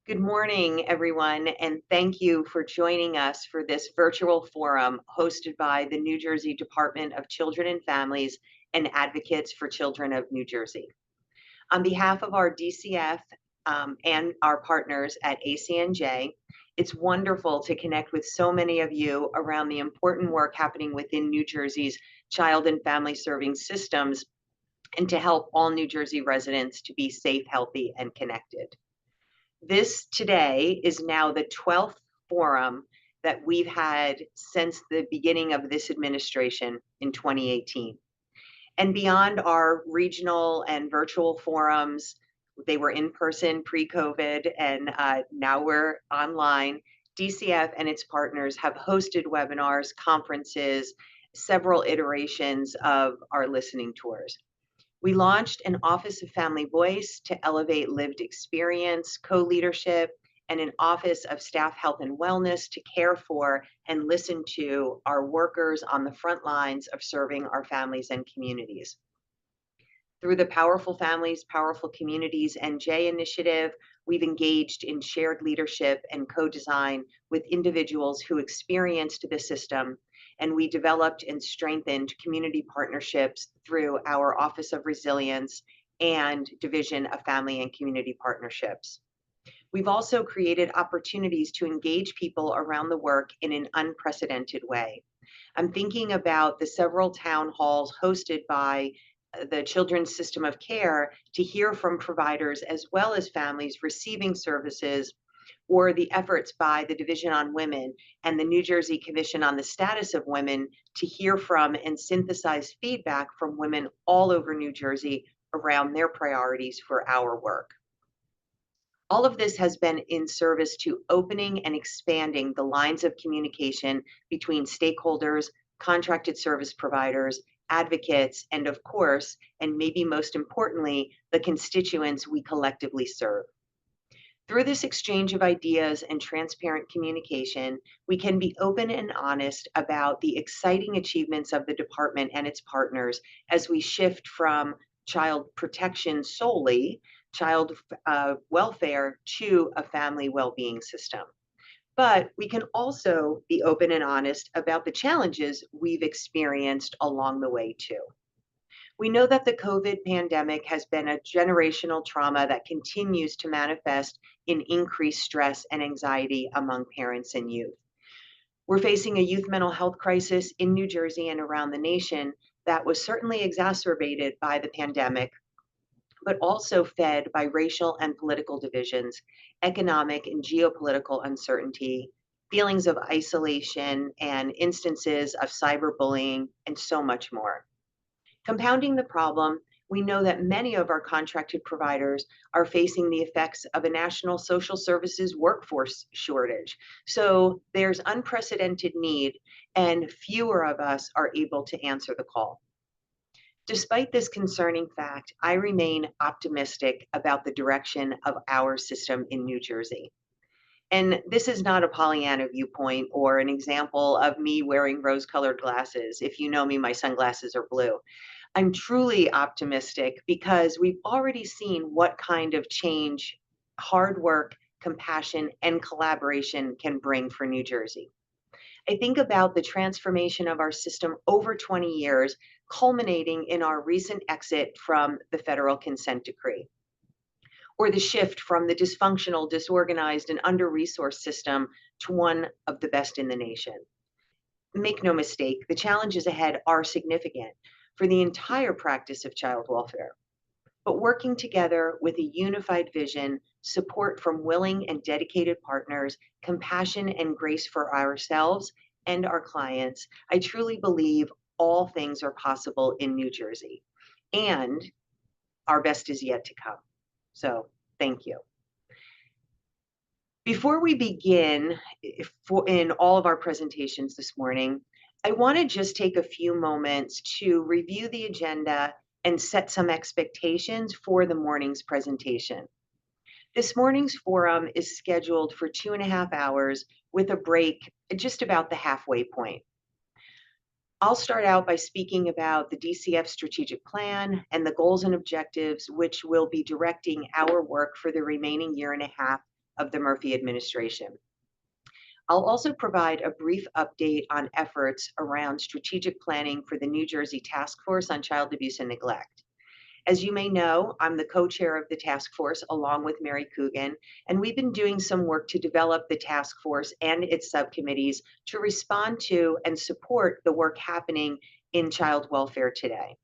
Good morning, everyone, and thank you for joining us for this virtual forum hosted by the New Jersey Department of Children and Families and Advocates for Children of New Jersey. On behalf of our DCF and our partners at ACNJ, it's wonderful to connect with so many of you around the important work happening within New Jersey's child and family serving systems and to help all New Jersey residents to be safe, healthy, and connected. This today is now the 12th forum that we've had since the beginning of this administration in 2018. And beyond our regional and virtual forums, they were in person pre-COVID and now we're online. DCF and its partners have hosted webinars, conferences, several iterations of our listening tours. We launched an Office of Family Voice to elevate lived experience, co-leadership, and an Office of Staff Health and Wellness to care for and listen to our workers on the front lines of serving our families and communities. Through the Powerful Families, Powerful Communities NJ initiative, we've engaged in shared leadership and co-design with individuals who experienced the system, and we developed and strengthened community partnerships through our Office of Resilience and Division of Family and Community Partnerships. We've also created opportunities to engage people around the work in an unprecedented way. I'm thinking about the several town halls hosted by the Children's System of Care to hear from providers as well as families receiving services, or the efforts by the Division on Women and the New Jersey Commission on the Status of Women to hear from and synthesize feedback from women all over New Jersey around their priorities for our work. All of this has been in service to opening and expanding the lines of communication between stakeholders, contracted service providers, advocates, and of course, and maybe most importantly, the constituents we collectively serve. Through this exchange of ideas and transparent communication, we can be open and honest about the exciting achievements of the department and its partners as we shift from child protection solely, child welfare, to a family well-being system. But we can also be open and honest about the challenges we've experienced along the way too. We know that the COVID pandemic has been a generational trauma that continues to manifest in increased stress and anxiety among parents and youth. We're facing a youth mental health crisis in New Jersey and around the nation that was certainly exacerbated by the pandemic, but also fed by racial and political divisions, economic and geopolitical uncertainty, feelings of isolation, and instances of cyberbullying, and so much more. Compounding the problem, we know that many of our contracted providers are facing the effects of a national social services workforce shortage. So there's unprecedented need, and fewer of us are able to answer the call. Despite this concerning fact, I remain optimistic about the direction of our system in New Jersey. And this is not a Pollyanna viewpoint or an example of me wearing rose-colored glasses. If you know me, my sunglasses are blue. I'm truly optimistic because we've already seen what kind of change hard work, compassion, and collaboration can bring for New Jersey. I think about the transformation of our system over 20 years, culminating in our recent exit from the federal consent decree, or the shift from the dysfunctional, disorganized, and under-resourced system to one of the best in the nation. Make no mistake, the challenges ahead are significant for the entire practice of child welfare. But working together with a unified vision, support from willing and dedicated partners, compassion and grace for ourselves and our clients, I truly believe all things are possible in New Jersey, and our best is yet to come. So thank you. Before we begin in all of our presentations this morning, I want to just take a few moments to review the agenda and set some expectations for the morning's presentation. This morning's forum is scheduled for 2.5 hours with a break at just about the halfway point. I'll start out by speaking about the DCF Strategic Plan and the goals and objectives which will be directing our work for the remaining 1.5 years of the Murphy administration. I'll also provide a brief update on efforts around strategic planning for the New Jersey Task Force on Child Abuse and Neglect. As you may know, I'm the co-chair of the task force along with Mary Coogan, and we've been doing some work to develop the task force and its subcommittees to respond to and support the work happening in child welfare today.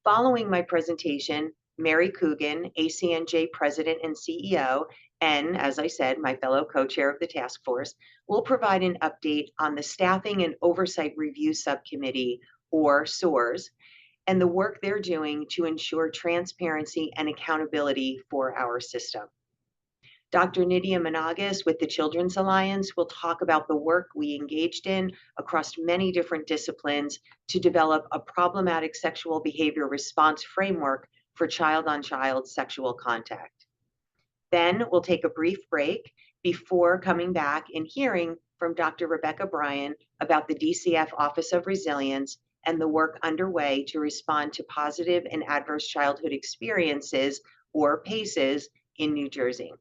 Following my presentation, Mary Coogan, ACNJ President and CEO, and as I said, my fellow co-chair of the task force, will provide an update on the Staffing and Oversight Review Subcommittee, or SOARS, and the work they're doing to ensure transparency and accountability for our system. Dr. Nydia Monagas with the Children's Alliance will talk about the work we engaged in across many different disciplines to develop a problematic sexual behavior response framework for child-on-child sexual contact. Then we'll take a brief break before coming back and hearing from Dr. Rebecca Bryan about the DCF Office of Resilience and the work underway to respond to positive and adverse childhood experiences, or PACEs, in New Jersey.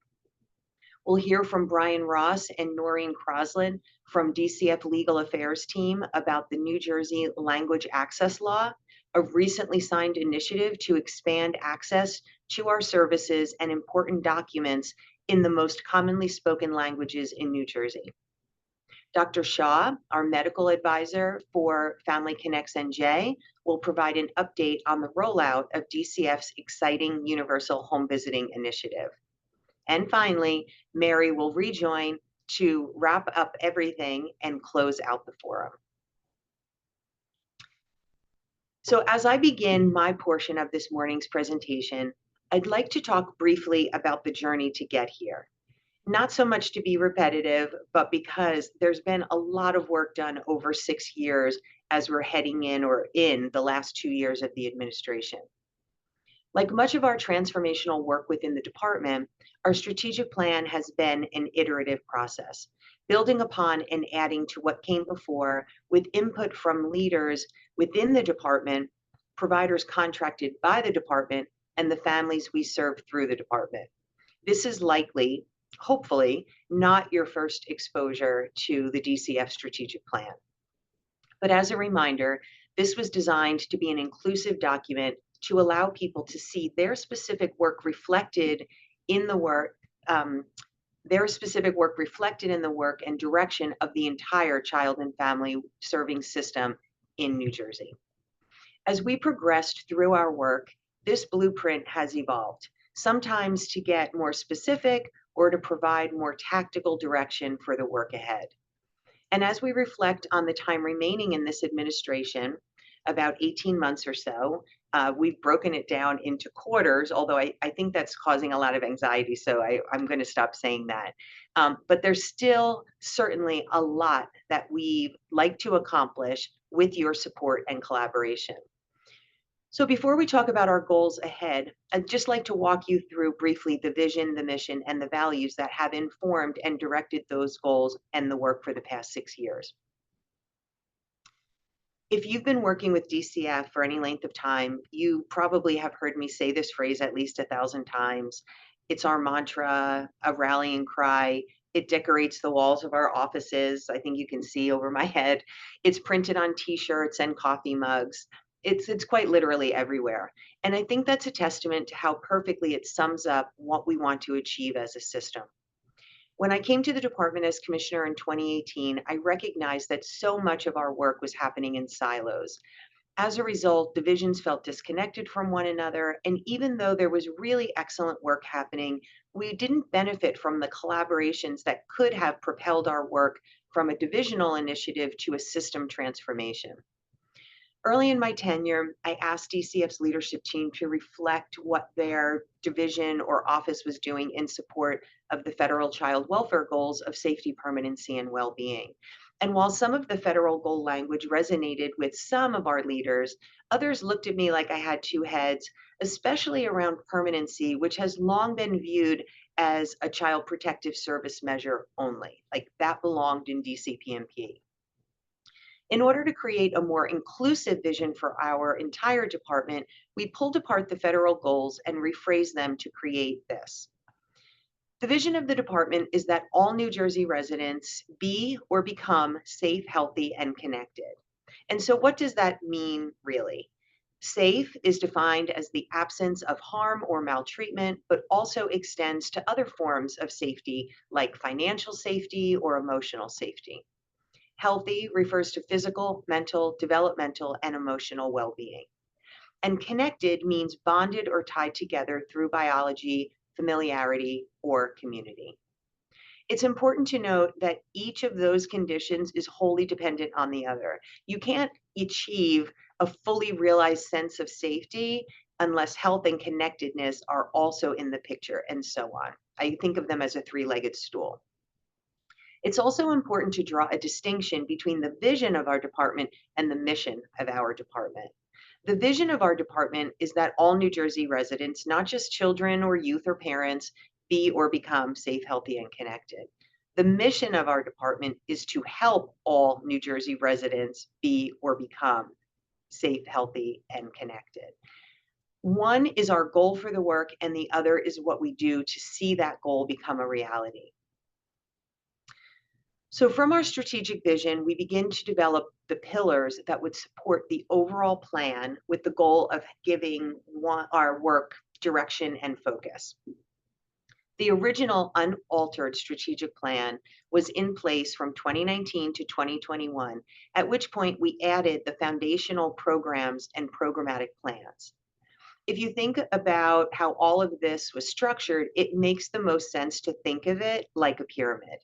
We'll hear from Brian Ross and Noreen Crosland from DCF Legal Affairs team about the New Jersey Language Access Law, a recently signed initiative to expand access to our services and important documents in the most commonly spoken languages in New Jersey. Dr. Shaw, our medical advisor for Family Connects NJ, will provide an update on the rollout of DCF's exciting Universal Home Visiting Initiative. And finally, Mary will rejoin to wrap up everything and close out the forum. So as I begin my portion of this morning's presentation, I'd like to talk briefly about the journey to get here. Not so much to be repetitive, but because there's been a lot of work done over 6 years as we're heading in the last 2 years of the administration. Like much of our transformational work within the department, our strategic plan has been an iterative process, building upon and adding to what came before with input from leaders within the department, providers contracted by the department, and the families we serve through the department. This is likely, hopefully, not your first exposure to the DCF Strategic Plan. But as a reminder, this was designed to be an inclusive document to allow people to see their specific work reflected in the work, and direction of the entire child and family serving system in New Jersey. As we progressed through our work, this blueprint has evolved, sometimes to get more specific or to provide more tactical direction for the work ahead. And as we reflect on the time remaining in this administration, about 18 months or so, we've broken it down into quarters, although I think that's causing a lot of anxiety, so I'm going to stop saying that. But there's still certainly a lot that we'd like to accomplish with your support and collaboration. So before we talk about our goals ahead, I'd just like to walk you through briefly the vision, the mission, and the values that have informed and directed those goals and the work for the past 6 years. If you've been working with DCF for any length of time, you probably have heard me say this phrase at least 1,000 times. It's our mantra, a rallying cry. It decorates the walls of our offices. I think you can see over my head. It's printed on t-shirts and coffee mugs. It's quite literally everywhere. And I think that's a testament to how perfectly it sums up what we want to achieve as a system. When I came to the department as commissioner in 2018, I recognized that so much of our work was happening in silos. As a result, divisions felt disconnected from one another, and even though there was really excellent work happening, we didn't benefit from the collaborations that could have propelled our work from a divisional initiative to a system transformation. Early in my tenure, I asked DCF's leadership team to reflect what their division or office was doing in support of the federal child welfare goals of safety, permanency, and well-being. And while some of the federal goal language resonated with some of our leaders, others looked at me like I had two heads, especially around permanency, which has long been viewed as a child protective service measure only, like that belonged in DCPMP. In order to create a more inclusive vision for our entire department, we pulled apart the federal goals and rephrased them to create this. The vision of the department is that all New Jersey residents be or become safe, healthy, and connected. And so, what does that mean really? Safe is defined as the absence of harm or maltreatment, but also extends to other forms of safety like financial safety or emotional safety. Healthy refers to physical, mental, developmental, and emotional well being. And connected means bonded or tied together through biology, familiarity, or community. It's important to note that each of those conditions is wholly dependent on the other. You can't achieve a fully realized sense of safety unless health and connectedness are also in the picture, and so on. I think of them as a three-legged stool. It's also important to draw a distinction between the vision of our department and the mission of our department. The vision of our department is that all New Jersey residents, not just children or youth or parents, be or become safe, healthy, and connected. The mission of our department is to help all New Jersey residents be or become safe, healthy, and connected. One is our goal for the work, and the other is what we do to see that goal become a reality. So from our strategic vision, we begin to develop the pillars that would support the overall plan with the goal of giving our work direction and focus. The original unaltered strategic plan was in place from 2019 to 2021, at which point we added the foundational programs and programmatic plans. If you think about how all of this was structured, it makes the most sense to think of it like a pyramid.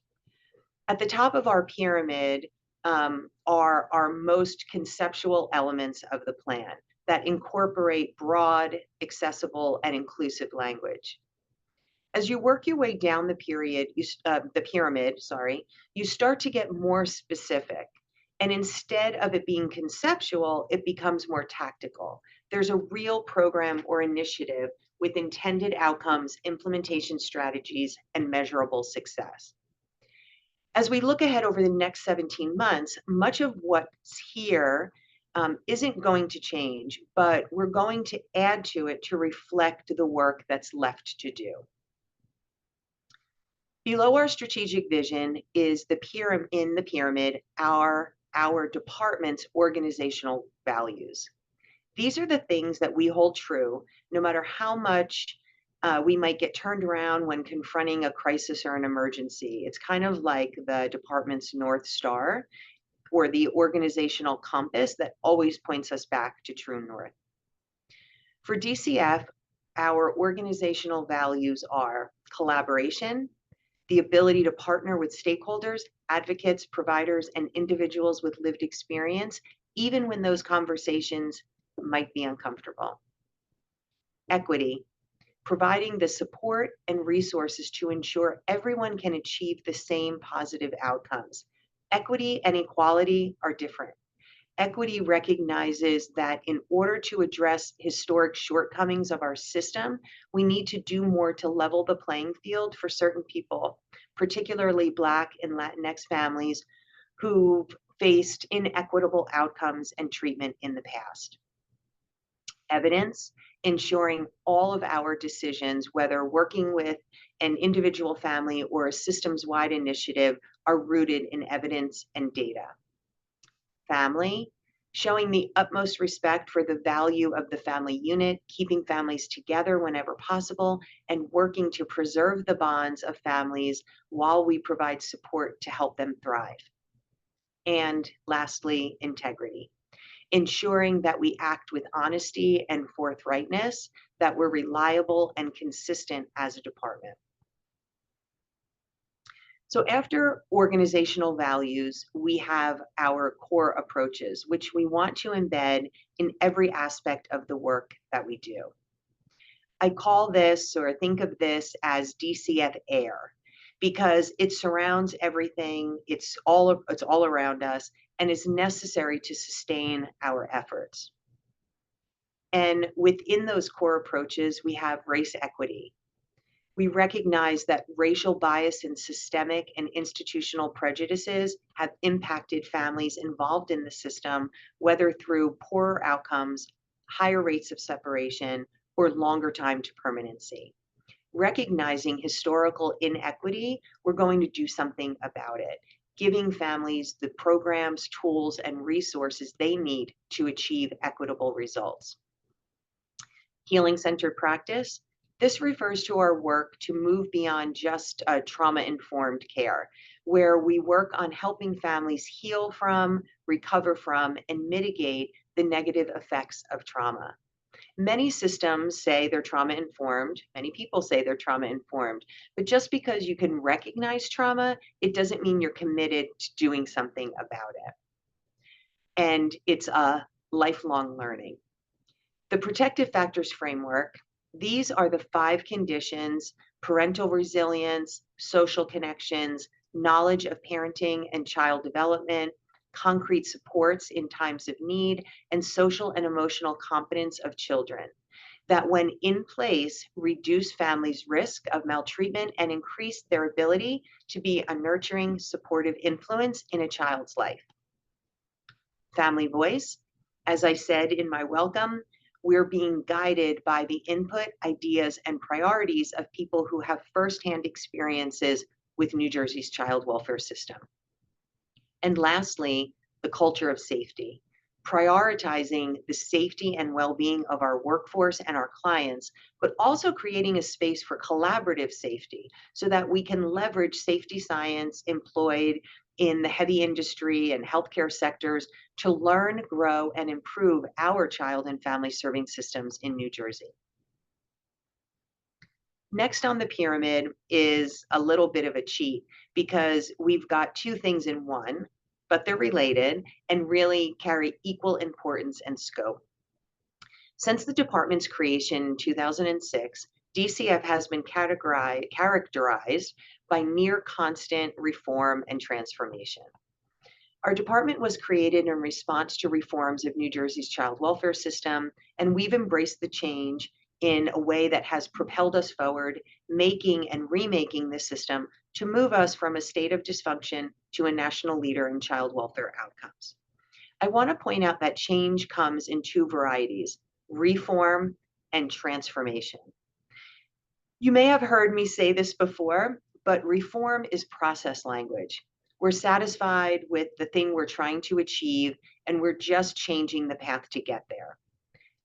At the top of our pyramid are our most conceptual elements of the plan that incorporate broad, accessible, and inclusive language. As you work your way down the pyramid, you start to get more specific. And instead of it being conceptual, it becomes more tactical. There's a real program or initiative with intended outcomes, implementation strategies, and measurable success. As we look ahead over the next 17 months, much of what's here isn't going to change, but we're going to add to it to reflect the work that's left to do. Below our strategic vision is in the pyramid, our department's organizational values. These are the things that we hold true, no matter how much we might get turned around when confronting a crisis or an emergency. It's kind of like the department's North Star or the organizational compass that always points us back to true north. For DCF, our organizational values are collaboration, the ability to partner with stakeholders, advocates, providers, and individuals with lived experience, even when those conversations might be uncomfortable. Equity, providing the support and resources to ensure everyone can achieve the same positive outcomes. Equity and equality are different. Equity recognizes that in order to address historic shortcomings of our system, we need to do more to level the playing field for certain people, particularly Black and Latinx families who've faced inequitable outcomes and treatment in the past. Evidence, ensuring all of our decisions, whether working with an individual family or a systems-wide initiative, are rooted in evidence and data. Family, showing the utmost respect for the value of the family unit, keeping families together whenever possible, and working to preserve the bonds of families while we provide support to help them thrive. And lastly, integrity, ensuring that we act with honesty and forthrightness, that we're reliable and consistent as a department. So after organizational values, we have our core approaches, which we want to embed in every aspect of the work that we do. I call this, or think of this as DCF Air, because it surrounds everything, it's all around us, and is necessary to sustain our efforts. And within those core approaches, we have race equity. We recognize that racial bias and systemic and institutional prejudices have impacted families involved in the system, whether through poorer outcomes, higher rates of separation, or longer time to permanency. Recognizing historical inequity, we're going to do something about it, giving families the programs, tools, and resources they need to achieve equitable results. Healing-centered practice. This refers to our work to move beyond just trauma-informed care, where we work on helping families heal from, recover from, and mitigate the negative effects of trauma. Many systems say they're trauma-informed. Many people say they're trauma-informed. But just because you can recognize trauma, it doesn't mean you're committed to doing something about it. And it's a lifelong learning. The protective factors framework, these are the 5 conditions: parental resilience, social connections, knowledge of parenting and child development, concrete supports in times of need, and social and emotional competence of children, that when in place, reduce families' risk of maltreatment and increase their ability to be a nurturing, supportive influence in a child's life. Family voice, as I said in my welcome, we're being guided by the input, ideas, and priorities of people who have firsthand experiences with New Jersey's child welfare system. And lastly, the culture of safety, prioritizing the safety and well-being of our workforce and our clients, but also creating a space for collaborative safety so that we can leverage safety science employed in the heavy industry and healthcare sectors to learn, grow, and improve our child and family serving systems in New Jersey. Next on the pyramid is a little bit of a cheat because we've got 2 things in one, but they're related and really carry equal importance and scope. Since the department's creation in 2006, DCF has been characterized by near constant reform and transformation. Our department was created in response to reforms of New Jersey's child welfare system, and we've embraced the change in a way that has propelled us forward, making and remaking the system to move us from a state of dysfunction to a national leader in child welfare outcomes. I want to point out that change comes in 2 varieties: reform and transformation. You may have heard me say this before, but reform is process language. We're satisfied with the thing we're trying to achieve, and we're just changing the path to get there.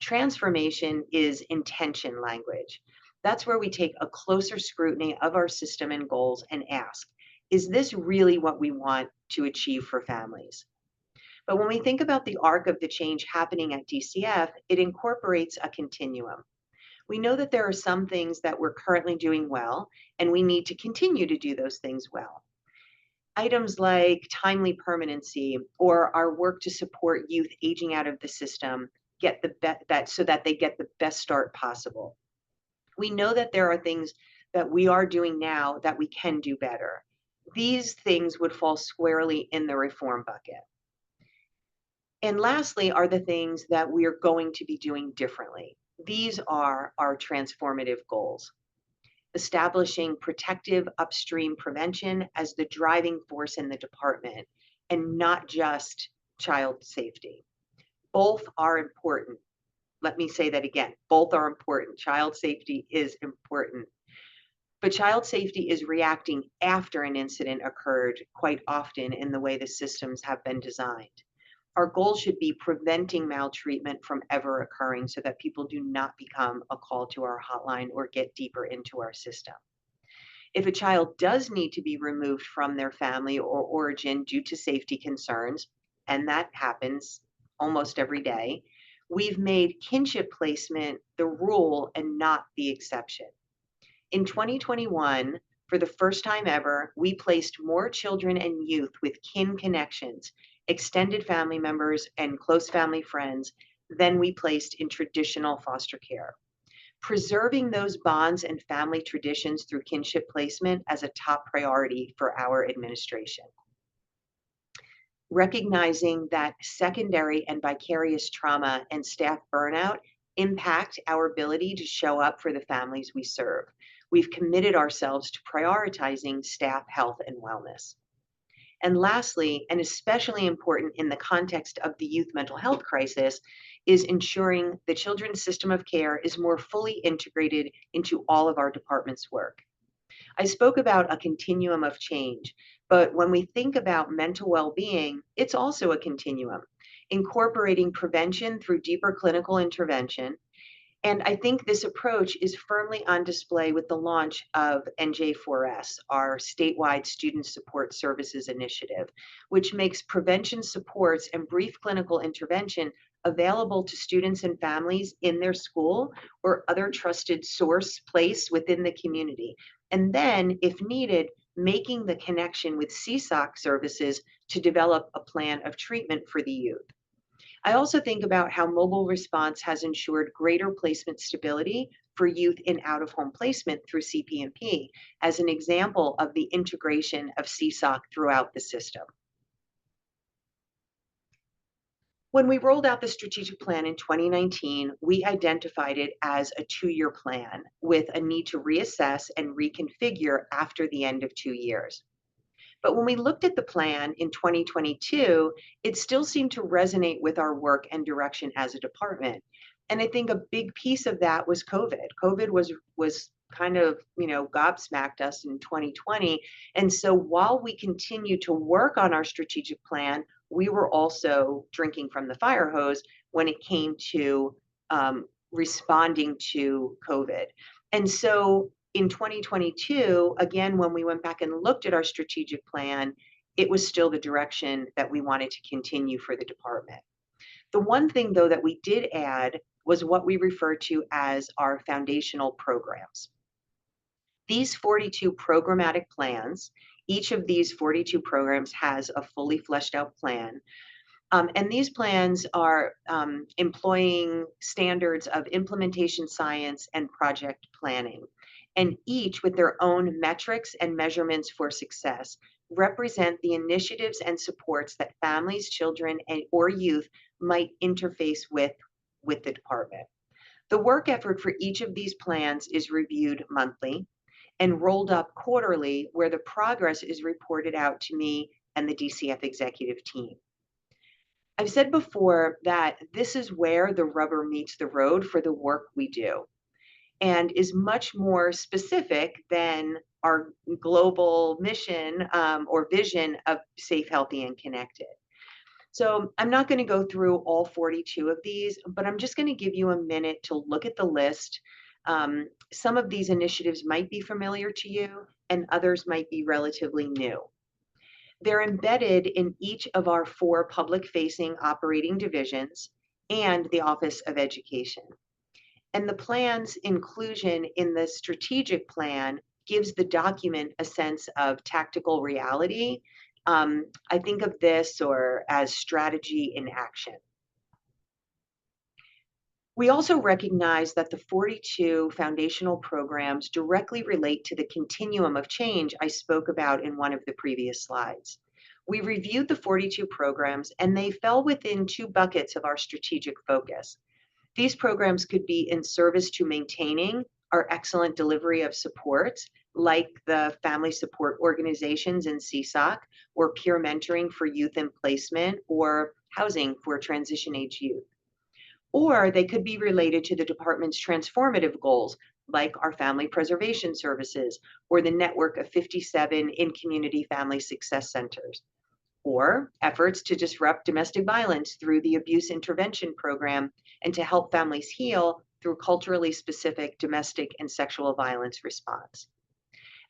Transformation is intention language. That's where we take a closer scrutiny of our system and goals and ask, is this really what we want to achieve for families? But when we think about the arc of the change happening at DCF, it incorporates a continuum. We know that there are some things that we're currently doing well, and we need to continue to do those things well. Items like timely permanency or our work to support youth aging out of the system so that they get the best start possible. We know that there are things that we are doing now that we can do better. These things would fall squarely in the reform bucket. And lastly are the things that we are going to be doing differently. These are our transformative goals. Establishing protective upstream prevention as the driving force in the department and not just child safety. Both are important. Let me say that again. Both are important. Child safety is important. But child safety is reacting after an incident occurred quite often in the way the systems have been designed. Our goal should be preventing maltreatment from ever occurring so that people do not become a call to our hotline or get deeper into our system. If a child does need to be removed from their family or origin due to safety concerns, and that happens almost every day, we've made kinship placement the rule and not the exception. In 2021, for the first time ever, we placed more children and youth with kin connections, extended family members, and close family friends than we placed in traditional foster care. Preserving those bonds and family traditions through kinship placement as a top priority for our administration. Recognizing that secondary and vicarious trauma and staff burnout impact our ability to show up for the families we serve. We've committed ourselves to prioritizing staff health and wellness. And lastly, and especially important in the context of the youth mental health crisis, is ensuring the children's system of care is more fully integrated into all of our department's work. I spoke about a continuum of change, but when we think about mental well-being, it's also a continuum, incorporating prevention through deeper clinical intervention. And I think this approach is firmly on display with the launch of NJ4S, our statewide student support services initiative, which makes prevention supports and brief clinical intervention available to students and families in their school or other trusted source place within the community. And then, if needed, making the connection with CSOC services to develop a plan of treatment for the youth. I also think about how mobile response has ensured greater placement stability for youth in out-of-home placement through CPMP as an example of the integration of CSOC throughout the system. When we rolled out the strategic plan in 2019, we identified it as a 2-year plan with a need to reassess and reconfigure after the end of 2 years. But when we looked at the plan in 2022, it still seemed to resonate with our work and direction as a department. And I think a big piece of that was COVID. COVID was kind of, gobsmacked us in 2020. And so while we continue to work on our strategic plan, we were also drinking from the fire hose when it came to responding to COVID. And so in 2022, again, when we went back and looked at our strategic plan, it was still the direction that we wanted to continue for the department. The one thing, though, that we did add was what we refer to as our foundational programs. These 42 programmatic plans, each of these 42 programs has a fully fleshed out plan. And these plans are employing standards of implementation science and project planning, and each with their own metrics and measurements for success represent the initiatives and supports that families, children, or youth might interface with the department. The work effort for each of these plans is reviewed monthly and rolled up quarterly, where the progress is reported out to me and the DCF executive team. I've said before that this is where the rubber meets the road for the work we do, and is much more specific than our global mission or vision of safe, healthy, and connected. So I'm not going to go through all 42 of these, but I'm just going to give you a minute to look at the list. Some of these initiatives might be familiar to you, and others might be relatively new. They're embedded in each of our 4 public-facing operating divisions and the Office of Education. And the plan's inclusion in the strategic plan gives the document a sense of tactical reality. I think of this as strategy in action. We also recognize that the 42 foundational programs directly relate to the continuum of change I spoke about in one of the previous slides. We reviewed the 42 programs, and they fell within 2 buckets of our strategic focus. These programs could be in service to maintaining our excellent delivery of supports, like the family support organizations in CSOC, or peer mentoring for youth in placement, or housing for transition-age youth. Or they could be related to the department's transformative goals, like our family preservation services, or the network of 57 in-community family success centers, or efforts to disrupt domestic violence through the abuse intervention program and to help families heal through culturally specific domestic and sexual violence response.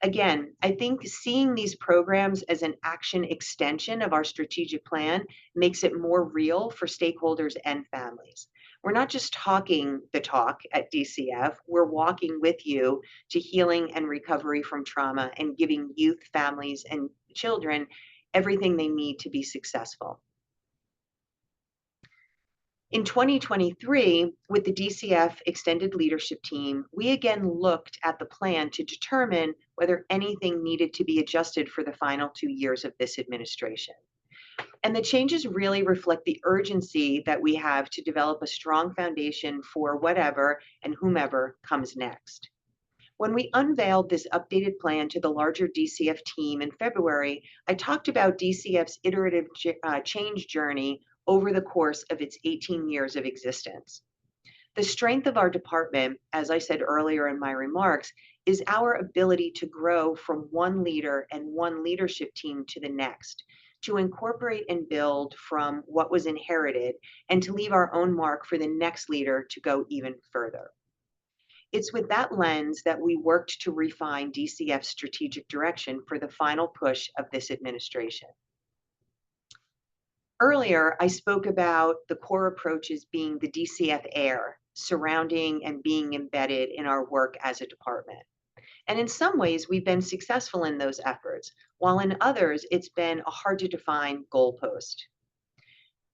Again, I think seeing these programs as an action extension of our strategic plan makes it more real for stakeholders and families. We're not just talking the talk at DCF, we're walking with you to healing and recovery from trauma and giving youth, families, and children everything they need to be successful. In 2023, with the DCF extended leadership team, we again looked at the plan to determine whether anything needed to be adjusted for the final 2 years of this administration. And the changes really reflect the urgency that we have to develop a strong foundation for whatever and whomever comes next. When we unveiled this updated plan to the larger DCF team in February, I talked about DCF's iterative change journey over the course of its 18 years of existence. The strength of our department, as I said earlier in my remarks, is our ability to grow from one leader and one leadership team to the next, to incorporate and build from what was inherited, and to leave our own mark for the next leader to go even further. It's with that lens that we worked to refine DCF's strategic direction for the final push of this administration. Earlier, I spoke about the core approaches being the DCF air, surrounding and being embedded in our work as a department. And in some ways, we've been successful in those efforts, while in others, it's been a hard to define goalpost.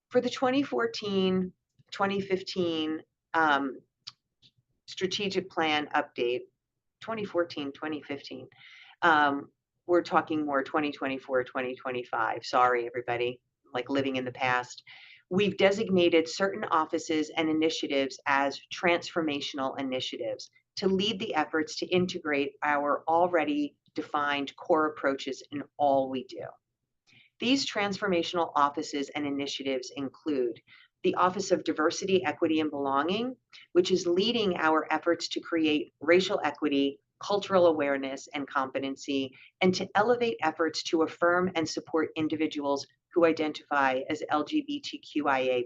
For the 2014-2015 strategic plan update, 2014-2015, we're talking more 2024-2025. Sorry, everybody, like living in the past. We've designated certain offices and initiatives as transformational initiatives to lead the efforts to integrate our already defined core approaches in all we do. These transformational offices and initiatives include the Office of Diversity, Equity, and Belonging, which is leading our efforts to create racial equity, cultural awareness, and competency, and to elevate efforts to affirm and support individuals who identify as LGBTQIA+.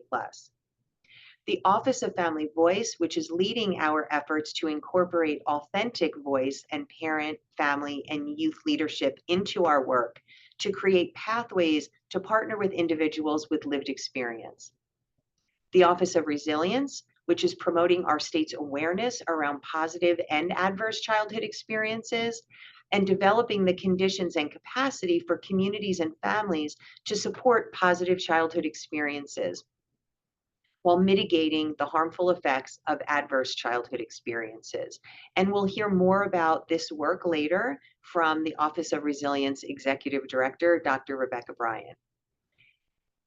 The Office of Family Voice, which is leading our efforts to incorporate authentic voice and parent, family, and youth leadership into our work to create pathways to partner with individuals with lived experience. The Office of Resilience, which is promoting our state's awareness around positive and adverse childhood experiences, and developing the conditions and capacity for communities and families to support positive childhood experiences, while mitigating the harmful effects of adverse childhood experiences. And we'll hear more about this work later from the Office of Resilience Executive Director, Dr. Rebecca Bryan.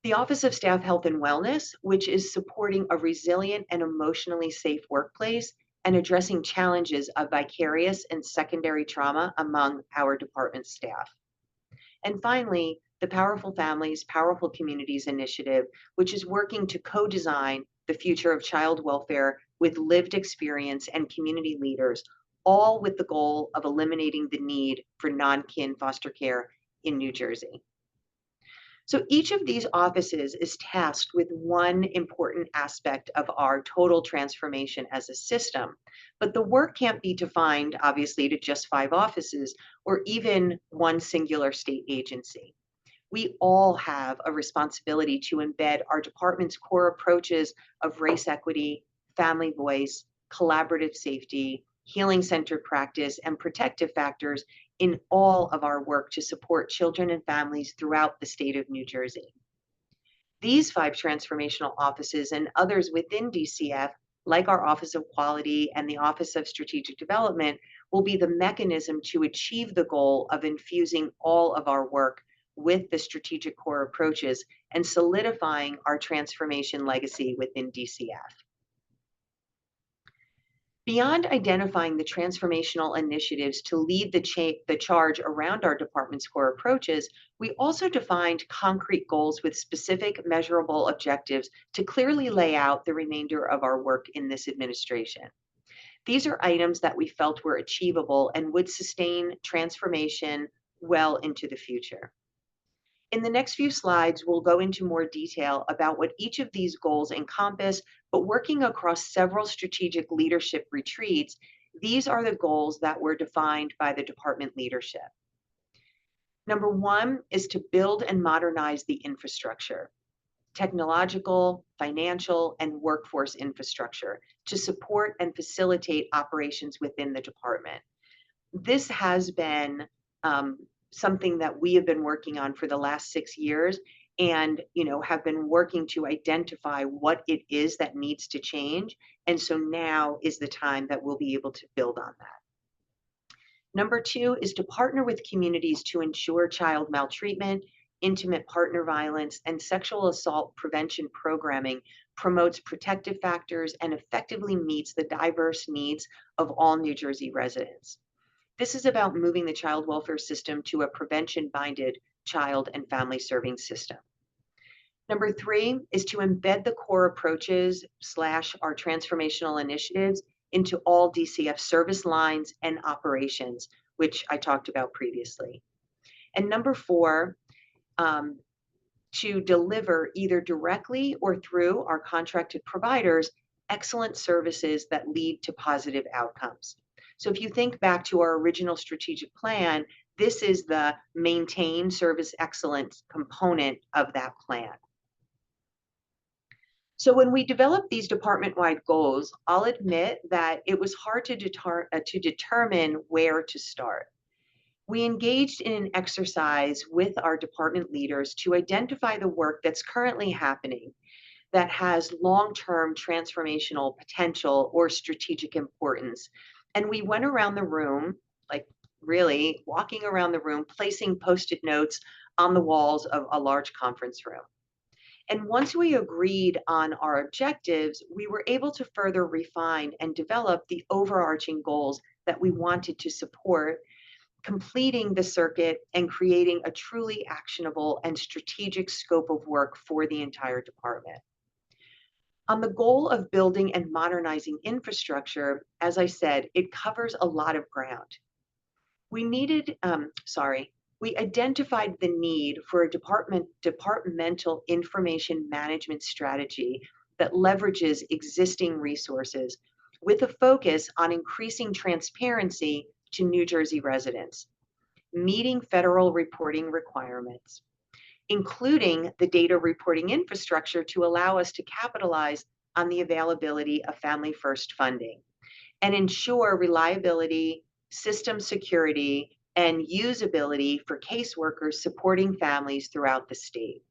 The Office of Staff Health and Wellness, which is supporting a resilient and emotionally safe workplace and addressing challenges of vicarious and secondary trauma among our department staff. And finally, the Powerful Families, Powerful Communities initiative, which is working to co-design the future of child welfare with lived experience and community leaders, all with the goal of eliminating the need for non-kin foster care in New Jersey. So each of these offices is tasked with one important aspect of our total transformation as a system, but the work can't be defined, obviously, to just 5 offices or even one singular state agency. We all have a responsibility to embed our department's core approaches of race equity, family voice, collaborative safety, healing-centered practice, and protective factors in all of our work to support children and families throughout the state of New Jersey. These 5 transformational offices and others within DCF, like our Office of Quality and the Office of Strategic Development, will be the mechanism to achieve the goal of infusing all of our work with the strategic core approaches and solidifying our transformation legacy within DCF. Beyond identifying the transformational initiatives to lead the charge around our department's core approaches, we also defined concrete goals with specific measurable objectives to clearly lay out the remainder of our work in this administration. These are items that we felt were achievable and would sustain transformation well into the future. In the next few slides, we'll go into more detail about what each of these goals encompass, but working across several strategic leadership retreats, these are the goals that were defined by the department leadership. Number 1 is to build and modernize the infrastructure, technological, financial, and workforce infrastructure to support and facilitate operations within the department. This has been something that we have been working on for the last 6 years and have been working to identify what it is that needs to change. And so now is the time that we'll be able to build on that. Number 2 is to partner with communities to ensure child maltreatment, intimate partner violence, and sexual assault prevention programming promotes protective factors, and effectively meets the diverse needs of all New Jersey residents. This is about moving the child welfare system to a prevention-minded child and family serving system. Number 3 is to embed the core approaches / our transformational initiatives into all DCF service lines and operations, which I talked about previously. And number 4, to deliver either directly or through our contracted providers, excellent services that lead to positive outcomes. So if you think back to our original strategic plan, this is the maintain service excellence component of that plan. So when we developed these department-wide goals, I'll admit that it was hard to determine where to start. We engaged in an exercise with our department leaders to identify the work that's currently happening that has long-term transformational potential or strategic importance. And we went around the room, like really walking around the room, placing Post-it notes on the walls of a large conference room. And once we agreed on our objectives, we were able to further refine and develop the overarching goals that we wanted to support, completing the circuit and creating a truly actionable and strategic scope of work for the entire department. On the goal of building and modernizing infrastructure, as I said, it covers a lot of ground. We identified the need for a departmental information management strategy that leverages existing resources with a focus on increasing transparency to New Jersey residents, meeting federal reporting requirements, including the data reporting infrastructure to allow us to capitalize on the availability of Family First funding, and ensure reliability, system security, and usability for caseworkers supporting families throughout the state.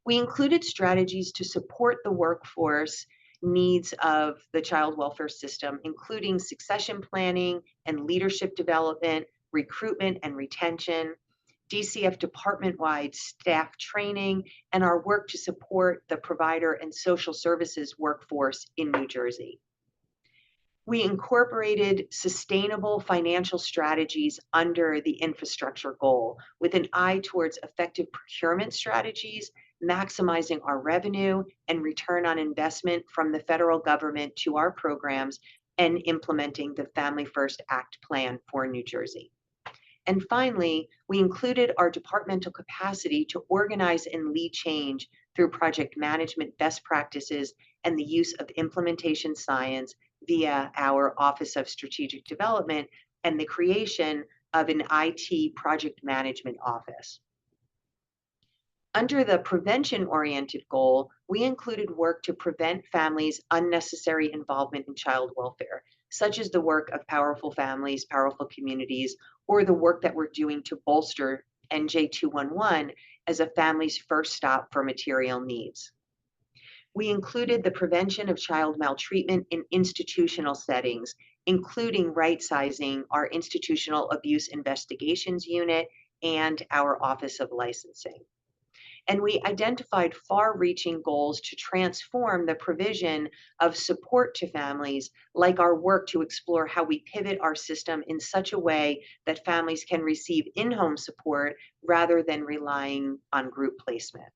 We included strategies to support the workforce needs of the child welfare system, including succession planning and leadership development, recruitment and retention, DCF department-wide staff training, and our work to support the provider and social services workforce in New Jersey. We incorporated sustainable financial strategies under the infrastructure goal with an eye towards effective procurement strategies, maximizing our revenue and return on investment from the federal government to our programs, and implementing the Family First Act plan for New Jersey. And finally, we included our departmental capacity to organize and lead change through project management best practices and the use of implementation science via our Office of Strategic Development and the creation of an IT project management office. Under the prevention-oriented goal, we included work to prevent families' unnecessary involvement in child welfare, such as the work of Powerful Families, Powerful Communities, or the work that we're doing to bolster NJ 211 as a family's first stop for material needs. We included the prevention of child maltreatment in institutional settings, including right-sizing our Institutional Abuse Investigations Unit and our Office of Licensing. And we identified far-reaching goals to transform the provision of support to families, like our work to explore how we pivot our system in such a way that families can receive in-home support rather than relying on group placement.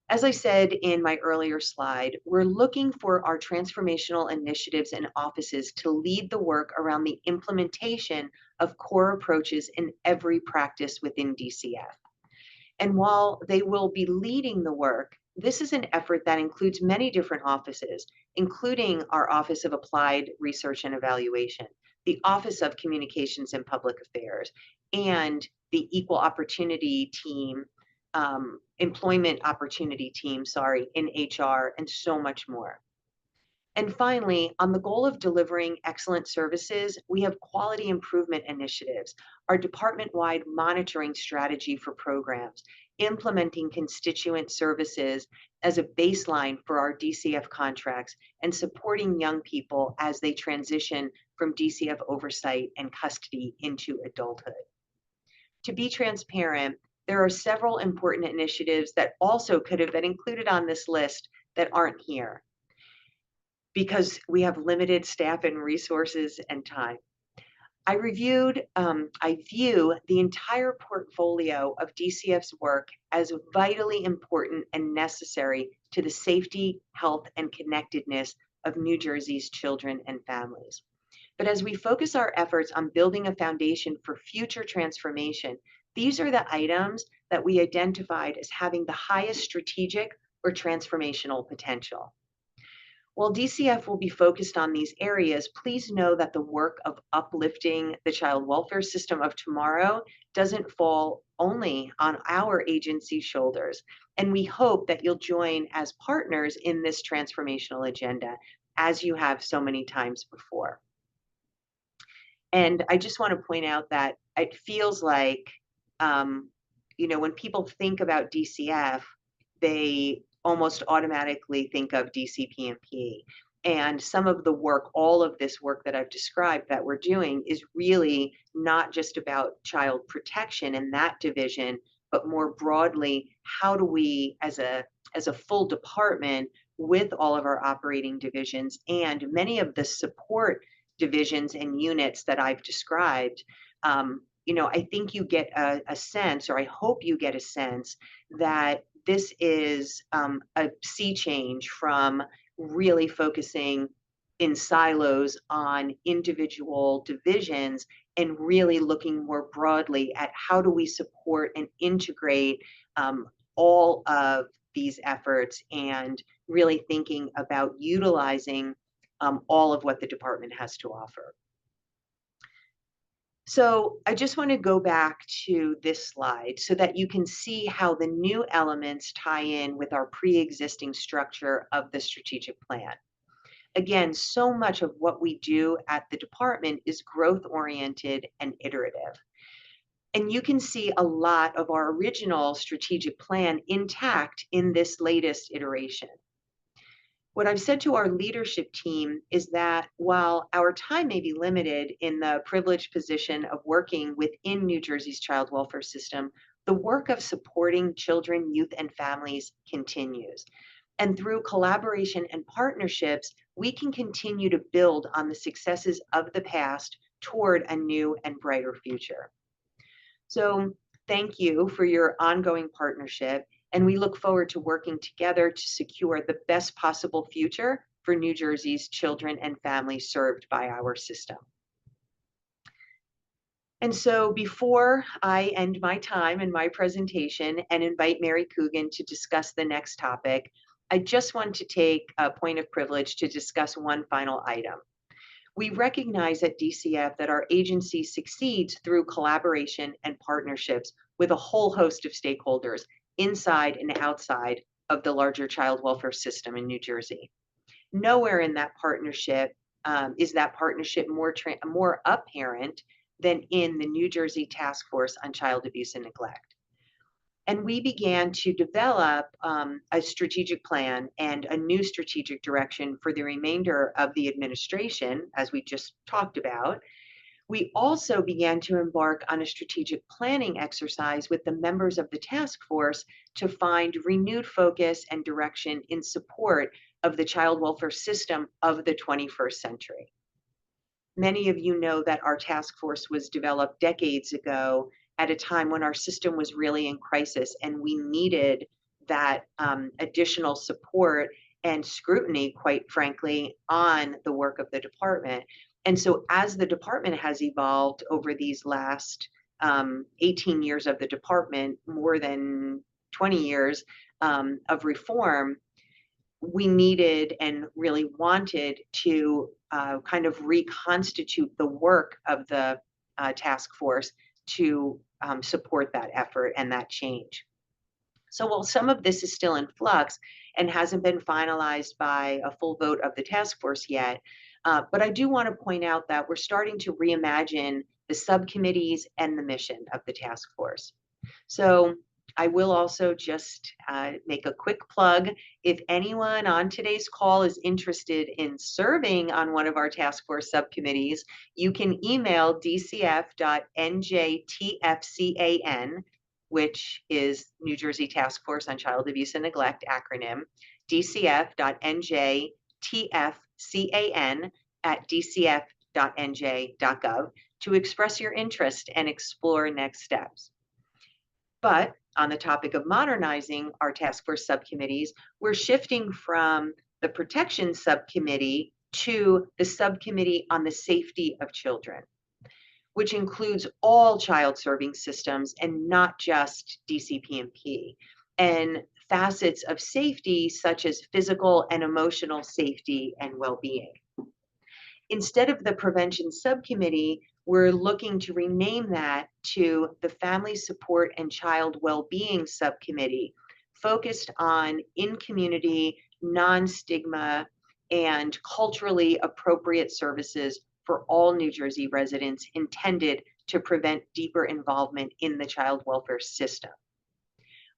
As I said in my earlier slide, we're looking for our transformational initiatives and offices to lead the work around the implementation of core approaches in every practice within DCF. And while they will be leading the work, this is an effort that includes many different offices, including our Office of Applied Research and Evaluation, the Office of Communications and Public Affairs, and the Equal Opportunity Team, Employment Opportunity Team, in HR, and so much more. And finally, on the goal of delivering excellent services, we have quality improvement initiatives, our department-wide monitoring strategy for programs, implementing constituent services as a baseline for our DCF contracts, and supporting young people as they transition from DCF oversight and custody into adulthood. To be transparent, there are several important initiatives that also could have been included on this list that aren't here because we have limited staff and resources and time. I view the entire portfolio of DCF's work as vitally important and necessary to the safety, health, and connectedness of New Jersey's children and families. But as we focus our efforts on building a foundation for future transformation, these are the items that we identified as having the highest strategic or transformational potential. While DCF will be focused on these areas, please know that the work of uplifting the child welfare system of tomorrow doesn't fall only on our agency's shoulders. And we hope that you'll join as partners in this transformational agenda, as you have so many times before. And I just want to point out that it feels like, when people think about DCF, they almost automatically think of DCP&P. And some of the work, all of this work that I've described that we're doing is really not just about child protection in that division, but more broadly, how do we, as a full department with all of our operating divisions and many of the support divisions and units that I've described, I think you get a sense, or I hope you get a sense, that this is a sea change from really focusing in silos on individual divisions and really looking more broadly at how do we support and integrate all of these efforts and really thinking about utilizing all of what the department has to offer. So I just want to go back to this slide so that you can see how the new elements tie in with our pre-existing structure of the strategic plan. Again, so much of what we do at the department is growth-oriented and iterative. And you can see a lot of our original strategic plan intact in this latest iteration. What I've said to our leadership team is that while our time may be limited in the privileged position of working within New Jersey's child welfare system, the work of supporting children, youth, and families continues. And through collaboration and partnerships, we can continue to build on the successes of the past toward a new and brighter future. So thank you for your ongoing partnership. And we look forward to working together to secure the best possible future for New Jersey's children and families served by our system. And so before I end my time and my presentation and invite Mary Coogan to discuss the next topic, I just want to take a point of privilege to discuss one final item. We recognize at DCF that our agency succeeds through collaboration and partnerships with a whole host of stakeholders inside and outside of the larger child welfare system in New Jersey. Nowhere in that partnership is that partnership more apparent than in the New Jersey Task Force on Child Abuse and Neglect. And we began to develop a strategic plan and a new strategic direction for the remainder of the administration, as we just talked about. We also began to embark on a strategic planning exercise with the members of the task force to find renewed focus and direction in support of the child welfare system of the 21st century. Many of you know that our task force was developed decades ago at a time when our system was really in crisis and we needed that additional support and scrutiny, quite frankly, on the work of the department. And so as the department has evolved over these last 18 years of the department, more than 20 years of reform, we needed and really wanted to kind of reconstitute the work of the task force to support that effort and that change. So while some of this is still in flux and hasn't been finalized by a full vote of the task force yet, but I do want to point out that we're starting to reimagine the subcommittees and the mission of the task force. So I will also just make a quick plug. If anyone on today's call is interested in serving on one of our task force subcommittees, you can email dcf.njtfcan which is New Jersey Task Force on Child Abuse and Neglect acronym, dcf.njtfcan@dcf.nj.gov to express your interest and explore next steps. But on the topic of modernizing our task force subcommittees, we're shifting from the protection subcommittee to the subcommittee on the safety of children, which includes all child serving systems and not just DCP&P, and facets of safety such as physical and emotional safety and well-being. Instead of the prevention subcommittee, we're looking to rename that to the Family Support and Child Well-Being Subcommittee, focused on in-community, non-stigma, and culturally appropriate services for all New Jersey residents intended to prevent deeper involvement in the child welfare system.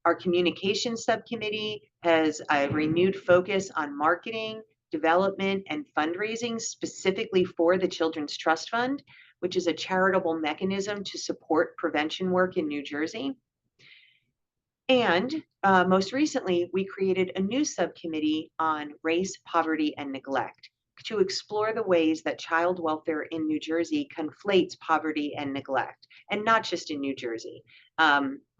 Our communications subcommittee has a renewed focus on marketing, development, and fundraising specifically for the Children's Trust Fund, which is a charitable mechanism to support prevention work in New Jersey. And most recently, we created a new subcommittee on race, poverty, and neglect to explore the ways that child welfare in New Jersey conflates poverty and neglect, and not just in New Jersey.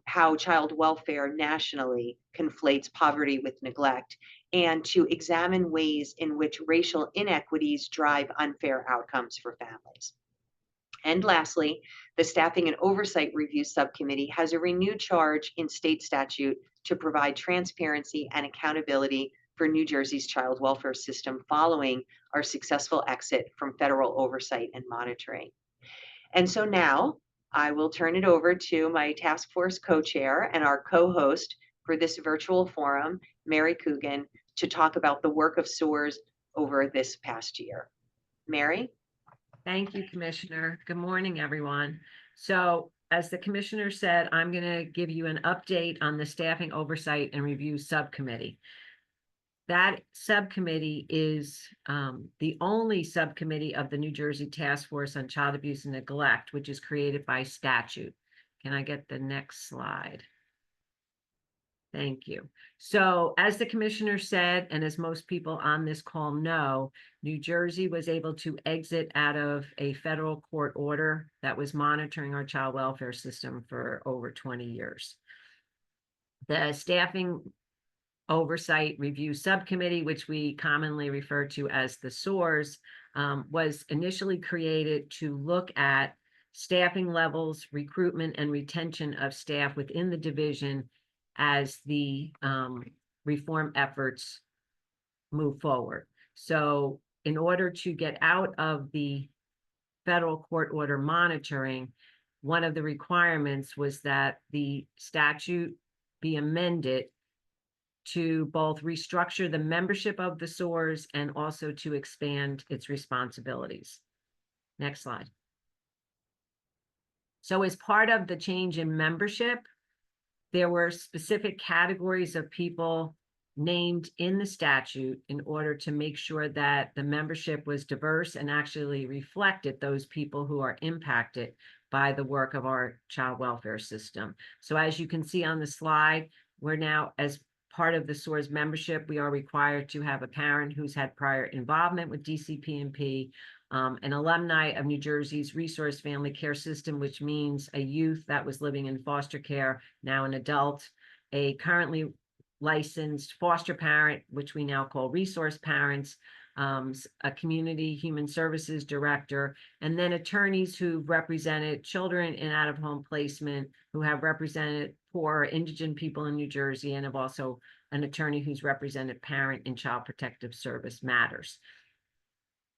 How child welfare nationally conflates poverty with neglect, and to examine ways in which racial inequities drive unfair outcomes for families. And lastly, the Staffing and Oversight Review Subcommittee has a renewed charge in state statute to provide transparency and accountability for New Jersey's child welfare system following our successful exit from federal oversight and monitoring. And so now I will turn it over to my task force co-chair and our co-host for this virtual forum, Mary Coogan, to talk about the work of SOARS over this past year. Mary? Thank you, Commissioner. Good morning, everyone. So as the Commissioner said, I'm going to give you an update on the Staffing Oversight and Review Subcommittee. That subcommittee is the only subcommittee of the New Jersey Task Force on Child Abuse and Neglect, which is created by statute. Can I get the next slide? Thank you. So as the Commissioner said, and as most people on this call know, New Jersey was able to exit out of a federal court order that was monitoring our child welfare system for over 20 years. The Staffing Oversight Review Subcommittee, which we commonly refer to as the SOARS, was initially created to look at staffing levels, recruitment, and retention of staff within the division as the reform efforts move forward. So in order to get out of the federal court order monitoring, one of the requirements was that the statute be amended to both restructure the membership of the SOARS and also to expand its responsibilities. Next slide. So as part of the change in membership, there were specific categories of people named in the statute in order to make sure that the membership was diverse and actually reflected those people who are impacted by the work of our child welfare system. So as you can see on the slide, we're now, as part of the SOARS membership, we are required to have a parent who's had prior involvement with DCP&P, an alumni of New Jersey's Resource Family Care System, which means a youth that was living in foster care, now an adult, a currently licensed foster parent, which we now call resource parents, a community human services director, and then attorneys who've represented children in out-of-home placement, who have represented poor or indigent people in New Jersey, and have also an attorney who's represented parent and child protective service matters.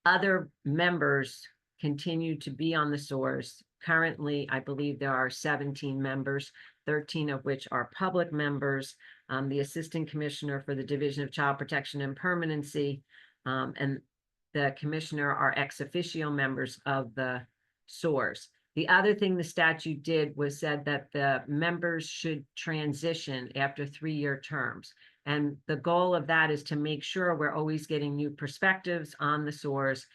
Other members continue to be on the SOARS. Currently, I believe there are 17 members, 13 of which are public members. The Assistant Commissioner for the Division of Child Protection and Permanency and the Commissioner are ex officio members of the SOARS. The other thing the statute did was said that the members should transition after 3-year terms. And the goal of that is to make sure we're always getting new perspectives on the SOARS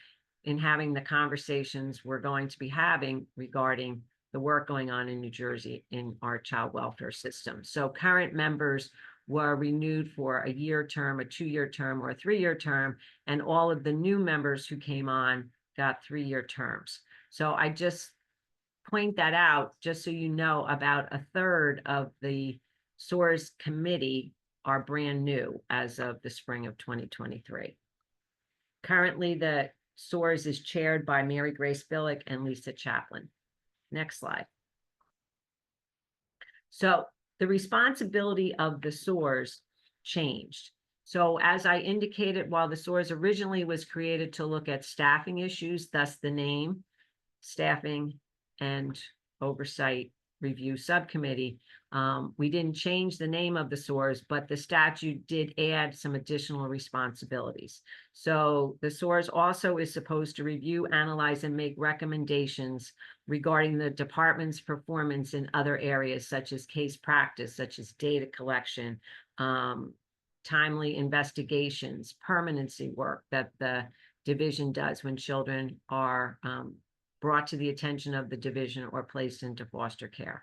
in having the conversations we're going to be having regarding the work going on in New Jersey in our child welfare system. So current members were renewed for a year term, a 2-year term, or a 3-year term, and all of the new members who came on got 3-year terms. So I just point that out just so you know about a third of the SOARS committee are brand new as of the spring of 2023. Currently, the SOARS is chaired by Mary Grace Billick and Lisa Chaplin. Next slide. So the responsibility of the SOARS changed. So as I indicated, while the SOARS originally was created to look at staffing issues, thus the name, Staffing and Oversight Review Subcommittee, we didn't change the name of the SOARS, but the statute did add some additional responsibilities. So the SOARS also is supposed to review, analyze, and make recommendations regarding the department's performance in other areas, such as case practice, such as data collection, timely investigations, permanency work that the division does when children are brought to the attention of the division or placed into foster care.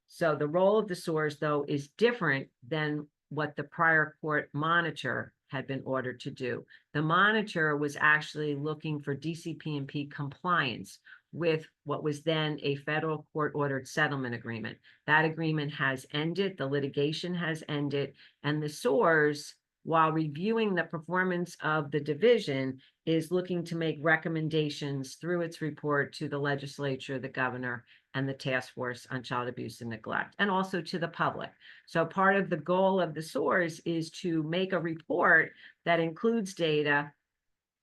So the role of the SOARS, though, is different than what the prior court monitor had been ordered to do. The monitor was actually looking for DCP&P compliance with what was then a federal court-ordered settlement agreement. That agreement has ended, the litigation has ended, and the SOARS, while reviewing the performance of the division, is looking to make recommendations through its report to the legislature, the governor, and the task force on child abuse and neglect, and also to the public. So part of the goal of the SOARS is to make a report that includes data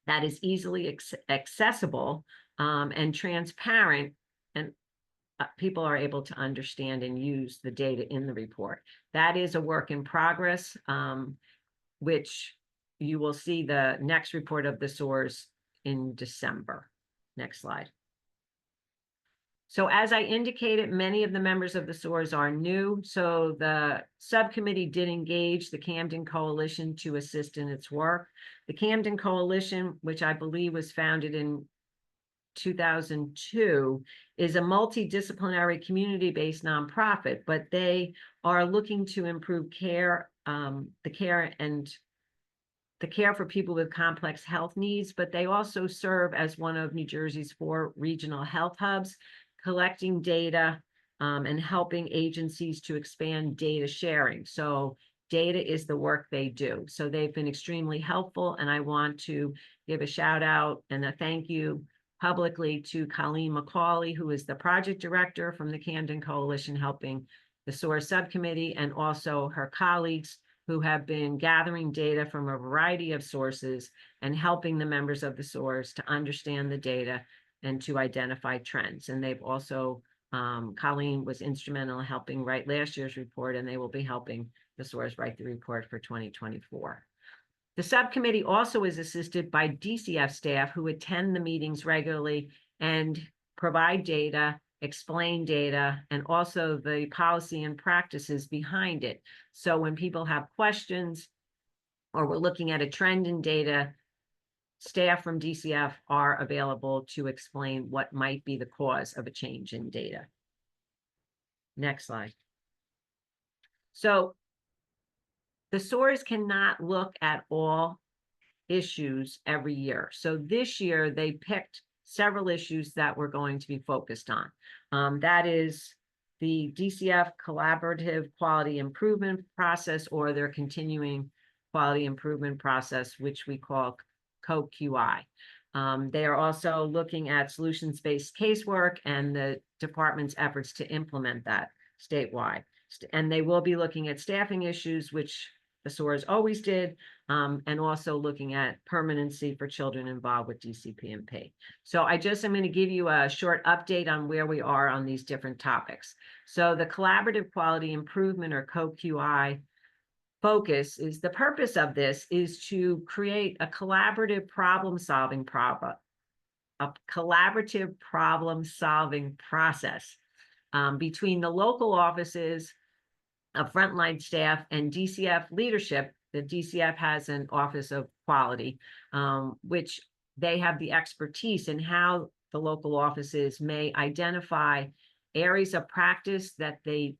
that is easily accessible and transparent, and people are able to understand and use the data in the report. That is a work in progress, which you will see the next report of the SOARS in December. Next slide. So as I indicated, many of the members of the SOARS are new. So the subcommittee did engage the Camden Coalition to assist in its work. The Camden Coalition, which I believe was founded in 2002, is a multidisciplinary community-based nonprofit, but they are looking to improve care, the care for people with complex health needs, but they also serve as one of New Jersey's 4 regional health hubs, collecting data and helping agencies to expand data sharing. So data is the work they do. So they've been extremely helpful, and I want to give a shout out and a thank you publicly to Colleen McCauley, who is the project director from the Camden Coalition, helping the SOARS subcommittee, and also her colleagues who have been gathering data from a variety of sources and helping the members of the SOARS to understand the data and to identify trends. And they've also, Colleen was instrumental in helping write last year's report, and they will be helping the SOARS write the report for 2024. The subcommittee also is assisted by DCF staff who attend the meetings regularly and provide data, explain data, and also the policy and practices behind it. So when people have questions or we're looking at a trend in data, staff from DCF are available to explain what might be the cause of a change in data. Next slide. So the SOARS cannot look at all issues every year. So this year they picked several issues that we're going to be focused on. That is the DCF Collaborative Quality Improvement Process, or their continuing quality improvement process, which we call COQI. They are also looking at solutions-based casework and the department's efforts to implement that statewide. And they will be looking at staffing issues, which the SOARS always did, and also looking at permanency for children involved with DCP&P. So I just am going to give you a short update on where we are on these different topics. So the Collaborative Quality Improvement, or COQI, focus is, the purpose of this is to create a collaborative problem-solving process between the local offices of frontline staff and DCF leadership. The DCF has an Office of Quality, which they have the expertise in how the local offices may identify areas of practice that they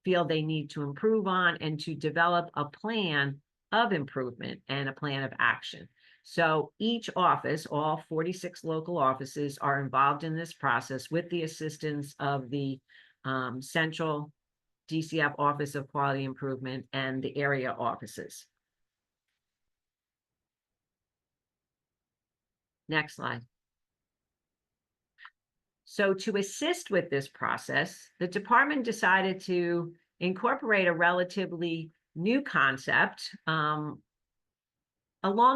feel they need to improve on, and to develop a plan of improvement and a plan of action. So each office, all 46 local offices, are involved in this process with the assistance of the Central DCF Office of Quality Improvement and the area offices. Next slide. So to assist with this process, the department decided to incorporate a relatively new concept along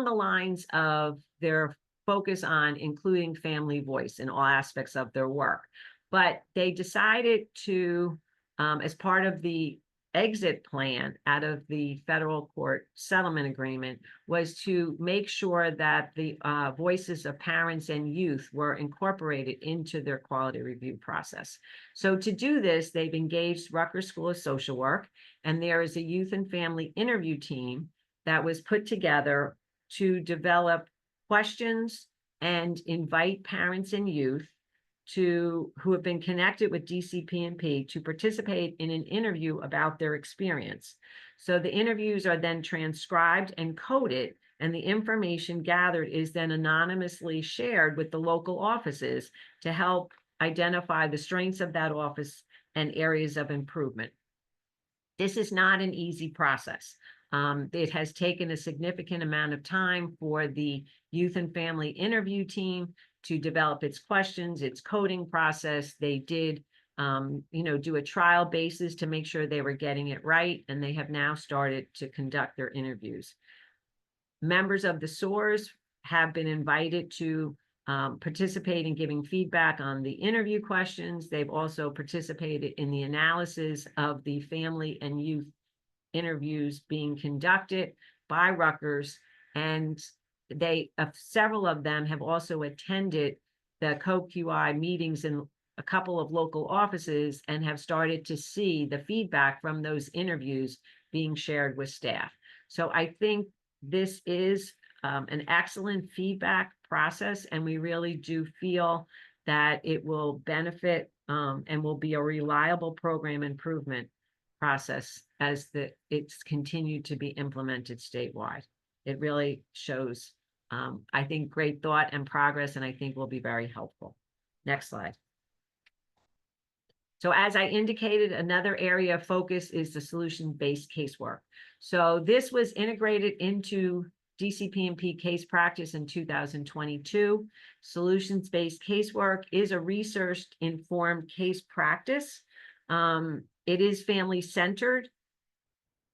the lines of their focus on including family voice in all aspects of their work. But they decided to, as part of the exit plan out of the federal court settlement agreement, was to make sure that the voices of parents and youth were incorporated into their quality review process. So to do this, they've engaged Rutgers School of Social Work, and there is a youth and family interview team that was put together to develop questions and invite parents and youth who have been connected with DCP&P to participate in an interview about their experience. So the interviews are then transcribed and coded, and the information gathered is then anonymously shared with the local offices to help identify the strengths of that office and areas of improvement. This is not an easy process. It has taken a significant amount of time for the youth and family interview team to develop its questions, its coding process. They did, do a trial basis to make sure they were getting it right, and they have now started to conduct their interviews. Members of the SOARs have been invited to participate in giving feedback on the interview questions. They've also participated in the analysis of the family and youth interviews being conducted by Rutgers, and several of them have also attended the CoQI meetings in a couple of local offices and have started to see the feedback from those interviews being shared with staff. So I think this is an excellent feedback process, and we really do feel that it will benefit and will be a reliable program improvement process as it's continued to be implemented statewide. It really shows, I think, great thought and progress, and I think will be very helpful. Next slide. So as I indicated, another area of focus is the solution-based casework. So this was integrated into DCP&P case practice in 2022. Solutions-based casework is a research-informed case practice. It is family-centered.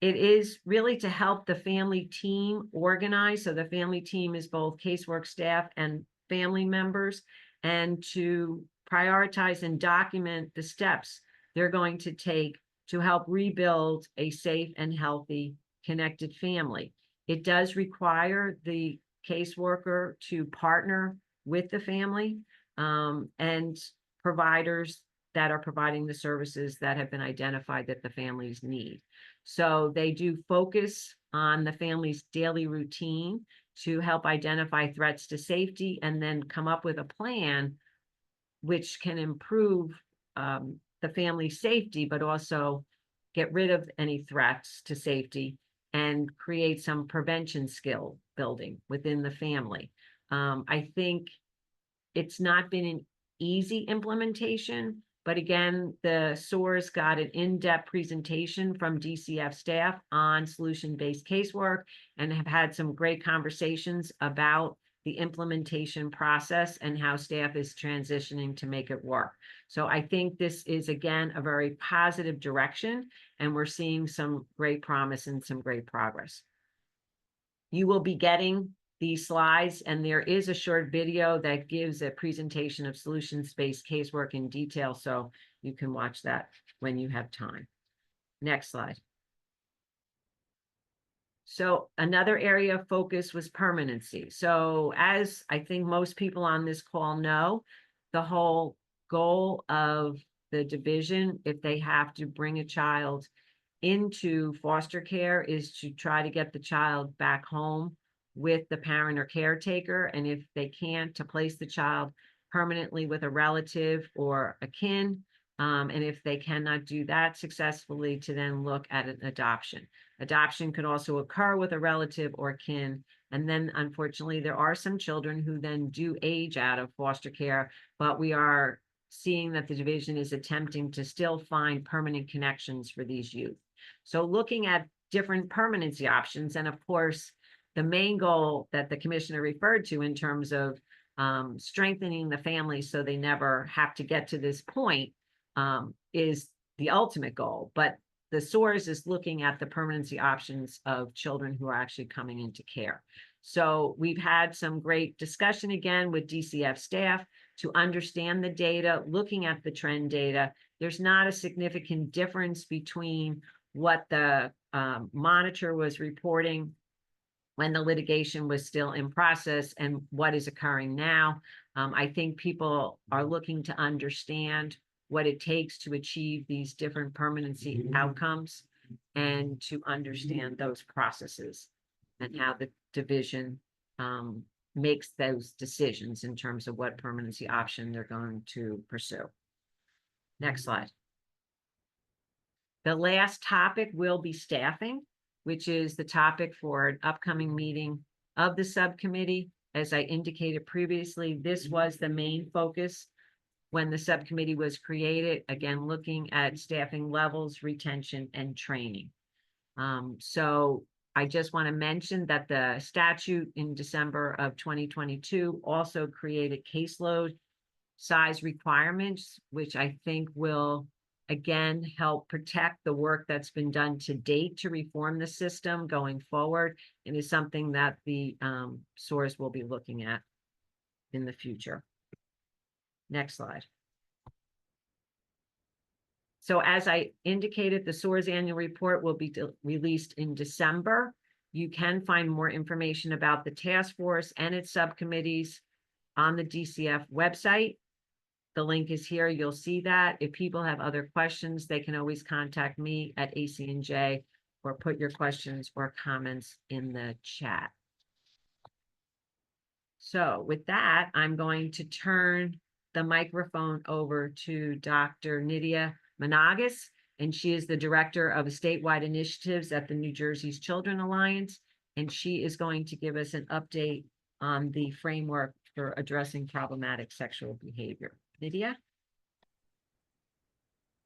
It is really to help the family team organize. So the family team is both casework staff and family members, and to prioritize and document the steps they're going to take to help rebuild a safe and healthy, connected family. It does require the caseworker to partner with the family and providers that are providing the services that have been identified that the families need. So they do focus on the family's daily routine to help identify threats to safety, and then come up with a plan which can improve the family's safety, but also get rid of any threats to safety and create some prevention skill building within the family. I think it's not been an easy implementation, but again, the SOARs got an in-depth presentation from DCF staff on solution-based casework and have had some great conversations about the implementation process and how staff is transitioning to make it work. So I think this is, again, a very positive direction, and we're seeing some great promise and some great progress. You will be getting these slides, and there is a short video that gives a presentation of solutions-based casework in detail, so you can watch that when you have time. Next slide. So another area of focus was permanency. So as I think most people on this call know, the whole goal of the division, if they have to bring a child into foster care, is to try to get the child back home with the parent or caretaker, and if they can't, to place the child permanently with a relative or a kin And if they cannot do that successfully, to then look at an adoption. Adoption could also occur with a relative or kin. And then unfortunately, there are some children who then do age out of foster care, but we are seeing that the division is attempting to still find permanent connections for these youth. So looking at different permanency options, and of course, the main goal that the commissioner referred to in terms of strengthening the family so they never have to get to this point is the ultimate goal. But the SOARS is looking at the permanency options of children who are actually coming into care. So we've had some great discussion again with DCF staff to understand the data, looking at the trend data. There's not a significant difference between what the monitor was reporting when the litigation was still in process and what is occurring now. I think people are looking to understand what it takes to achieve these different permanency outcomes and to understand those processes and how the division makes those decisions in terms of what permanency option they're going to pursue. Next slide. The last topic will be staffing, which is the topic for an upcoming meeting of the subcommittee. As I indicated previously, this was the main focus when the subcommittee was created, again, looking at staffing levels, retention, and training. So I just want to mention that the statute in December of 2022 also created caseload size requirements, which I think will, again, help protect the work that's been done to date to reform the system going forward, and is something that the SOARS will be looking at in the future. Next slide. So as I indicated, the SOARS annual report will be released in December. You can find more information about the task force and its subcommittees on the DCF website. The link is here. You'll see that. If people have other questions, they can always contact me at ACNJ or put your questions or comments in the chat. So with that, I'm going to turn the microphone over to Dr. Nydia Managas, and she is the Director of Statewide Initiatives at the New Jersey's Children Alliance, and she is going to give us an update on the framework for addressing problematic sexual behavior. Nydia?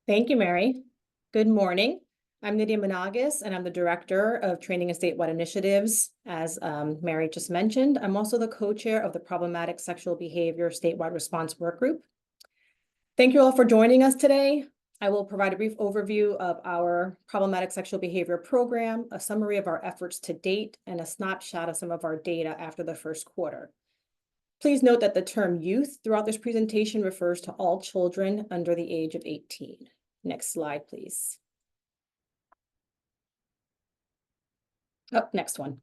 Thank you, Mary. Good morning. I'm Nydia Managas, and I'm the Director of Training and Statewide Initiatives. As Mary just mentioned, I'm also the co-chair of the Problematic Sexual Behavior Statewide Response Work Group. Thank you all for joining us today. I will provide a brief overview of our Problematic Sexual Behavior program, a summary of our efforts to date, and a snapshot of some of our data after the first quarter. Please note that the term youth throughout this presentation refers to all children under the age of 18. Next slide, please. Oh, next one.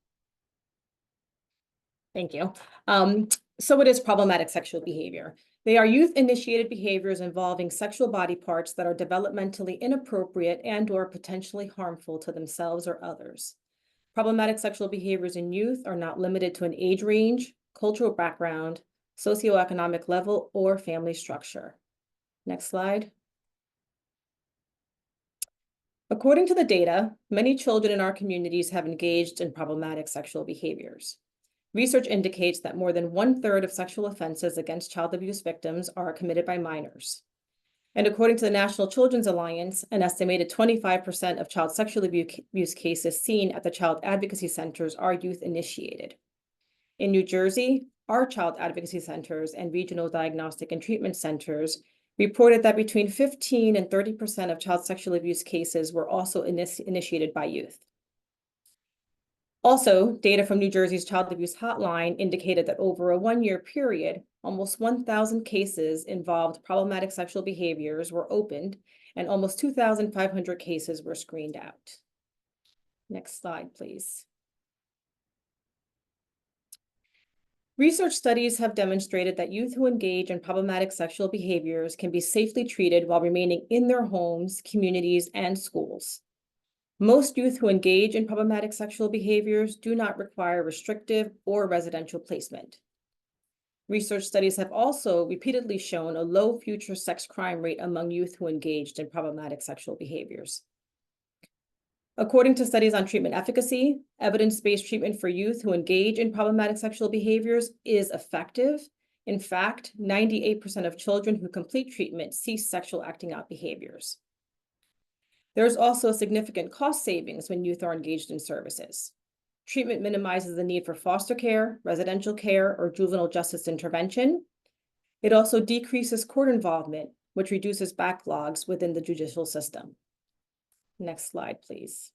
Thank you. So what is problematic sexual behavior? They are youth-initiated behaviors involving sexual body parts that are developmentally inappropriate and/or potentially harmful to themselves or others. Problematic sexual behaviors in youth are not limited to an age range, cultural background, socioeconomic level, or family structure. Next slide. According to the data, many children in our communities have engaged in problematic sexual behaviors. Research indicates that more than 1/3 of sexual offenses against child abuse victims are committed by minors. And according to the National Children's Alliance, an estimated 25% of child sexual abuse cases seen at the child advocacy centers are youth-initiated. In New Jersey, our child advocacy centers and regional diagnostic and treatment centers reported that between 15 and 30% of child sexual abuse cases were also initiated by youth. Also, data from New Jersey's Child Abuse Hotline indicated that over a one-year period, almost 1,000 cases involved problematic sexual behaviors were opened, and almost 2,500 cases were screened out. Next slide, please. Research studies have demonstrated that youth who engage in problematic sexual behaviors can be safely treated while remaining in their homes, communities, and schools. Most youth who engage in problematic sexual behaviors do not require restrictive or residential placement. Research studies have also repeatedly shown a low future sex crime rate among youth who engaged in problematic sexual behaviors. According to studies on treatment efficacy, evidence-based treatment for youth who engage in problematic sexual behaviors is effective. In fact, 98% of children who complete treatment cease sexual acting out behaviors. There is also significant cost savings when youth are engaged in services. Treatment minimizes the need for foster care, residential care, or juvenile justice intervention. It also decreases court involvement, which reduces backlogs within the judicial system. Next slide, please.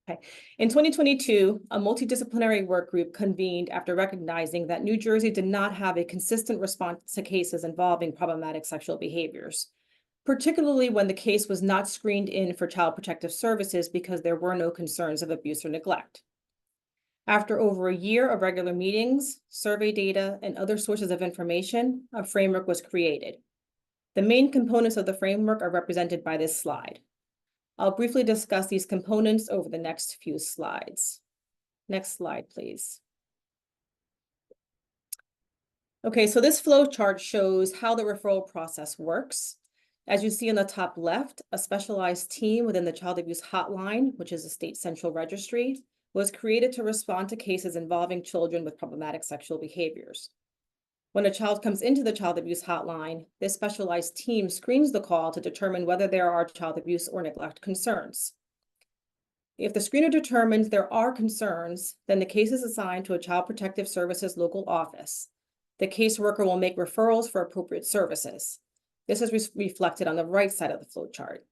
Okay. In 2022, a multidisciplinary work group convened after recognizing that New Jersey did not have a consistent response to cases involving problematic sexual behaviors, particularly when the case was not screened in for Child Protective Services because there were no concerns of abuse or neglect. After over a year of regular meetings, survey data, and other sources of information, a framework was created. The main components of the framework are represented by this slide. I'll briefly discuss these components over the next few slides. Next slide, please. Okay, so this flow chart shows how the referral process works. As you see on the top left, a specialized team within the Child Abuse Hotline, which is a state central registry, was created to respond to cases involving children with problematic sexual behaviors. When a child comes into the Child Abuse Hotline, this specialized team screens the call to determine whether there are child abuse or neglect concerns. If the screener determines there are concerns, then the case is assigned to a Child Protective Services local office. The caseworker will make referrals for appropriate services. This is reflected on the right side of the flow chart.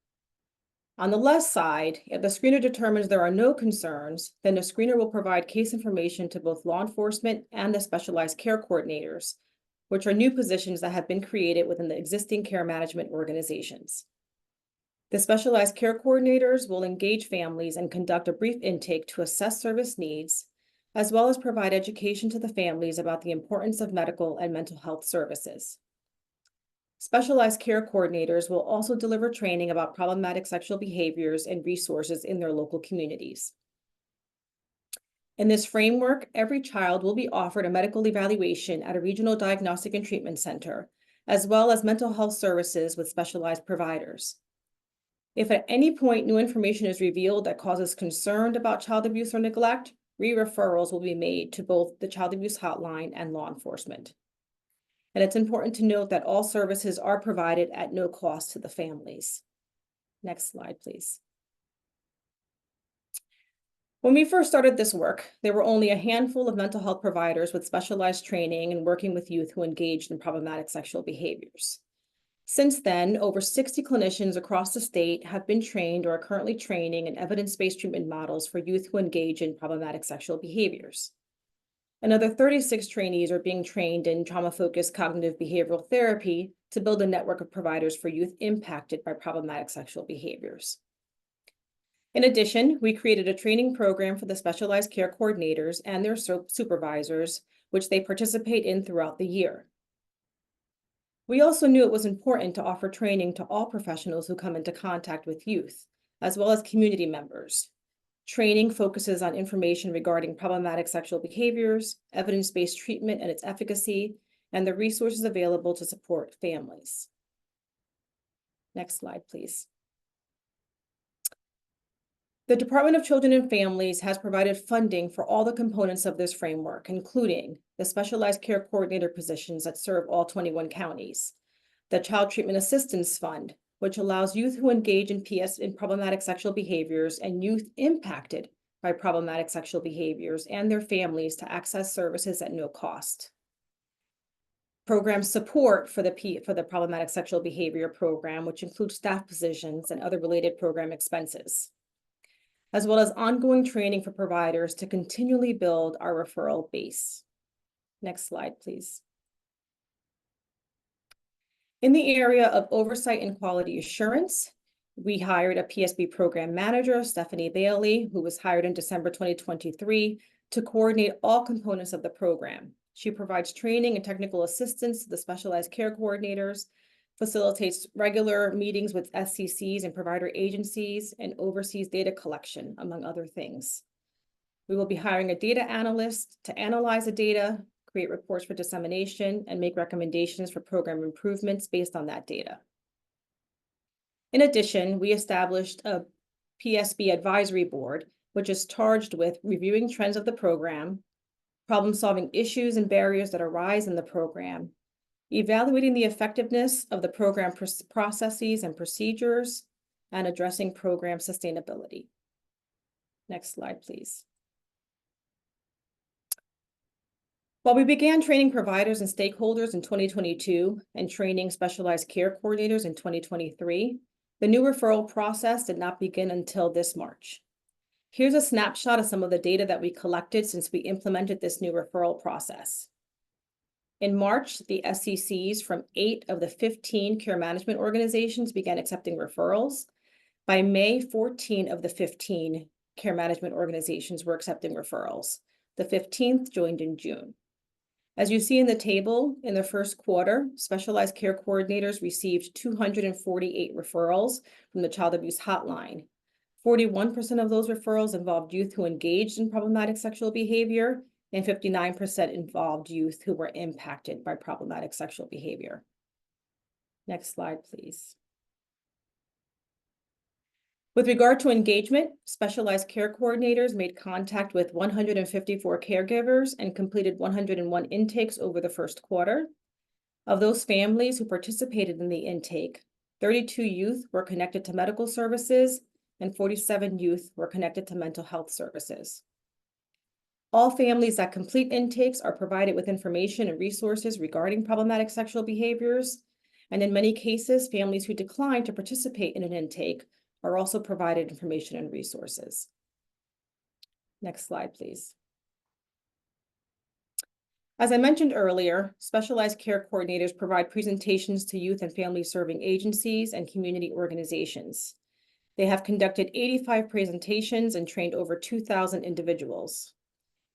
On the left side, if the screener determines there are no concerns, then the screener will provide case information to both law enforcement and the specialized care coordinators, which are new positions that have been created within the existing care management organizations. The specialized care coordinators will engage families and conduct a brief intake to assess service needs, as well as provide education to the families about the importance of medical and mental health services. Specialized care coordinators will also deliver training about problematic sexual behaviors and resources in their local communities. In this framework, every child will be offered a medical evaluation at a regional diagnostic and treatment center, as well as mental health services with specialized providers. If at any point new information is revealed that causes concern about child abuse or neglect, re-referrals will be made to both the Child Abuse Hotline and law enforcement. And it's important to note that all services are provided at no cost to the families. Next slide, please. When we first started this work, there were only a handful of mental health providers with specialized training and working with youth who engaged in problematic sexual behaviors. Since then, over 60 clinicians across the state have been trained or are currently training in evidence-based treatment models for youth who engage in problematic sexual behaviors. Another 36 trainees are being trained in trauma-focused cognitive behavioral therapy to build a network of providers for youth impacted by problematic sexual behaviors. In addition, we created a training program for the specialized care coordinators and their supervisors, which they participate in throughout the year. We also knew it was important to offer training to all professionals who come into contact with youth, as well as community members. Training focuses on information regarding problematic sexual behaviors, evidence-based treatment and its efficacy, and the resources available to support families. Next slide, please. The Department of Children and Families has provided funding for all the components of this framework, including the specialized care coordinator positions that serve all 21 counties, the Child Treatment Assistance Fund, which allows youth who engage in problematic sexual behaviors and youth impacted by problematic sexual behaviors and their families to access services at no cost. Program support for the problematic sexual behavior program, which includes staff positions and other related program expenses, as well as ongoing training for providers to continually build our referral base. Next slide, please. In the area of oversight and quality assurance, we hired a PSB program manager, Stephanie Bailey, who was hired in December 2023 to coordinate all components of the program. She provides training and technical assistance to the specialized care coordinators, facilitates regular meetings with SCCs and provider agencies, and oversees data collection, among other things. We will be hiring a data analyst to analyze the data, create reports for dissemination, and make recommendations for program improvements based on that data. In addition, we established a PSB advisory board, which is charged with reviewing trends of the program, problem-solving issues and barriers that arise in the program, evaluating the effectiveness of the program processes and procedures, and addressing program sustainability. Next slide, please. While we began training providers and stakeholders in 2022 and training specialized care coordinators in 2023, the new referral process did not begin until this March. Here's a snapshot of some of the data that we collected since we implemented this new referral process. In March, the SCCs from 8 of the 15 care management organizations began accepting referrals. By May, 14 of the 15 care management organizations were accepting referrals. The 15th joined in June. As you see in the table, in the first quarter, specialized care coordinators received 248 referrals from the child abuse hotline. 41% of those referrals involved youth who engaged in problematic sexual behavior, and 59% involved youth who were impacted by problematic sexual behavior. Next slide, please. With regard to engagement, specialized care coordinators made contact with 154 caregivers and completed 101 intakes over the first quarter. Of those families who participated in the intake, 32 youth were connected to medical services and 47 youth were connected to mental health services. All families that complete intakes are provided with information and resources regarding problematic sexual behaviors, and in many cases, families who decline to participate in an intake are also provided information and resources. Next slide, please. As I mentioned earlier, specialized care coordinators provide presentations to youth and family serving agencies and community organizations. They have conducted 85 presentations and trained over 2,000 individuals.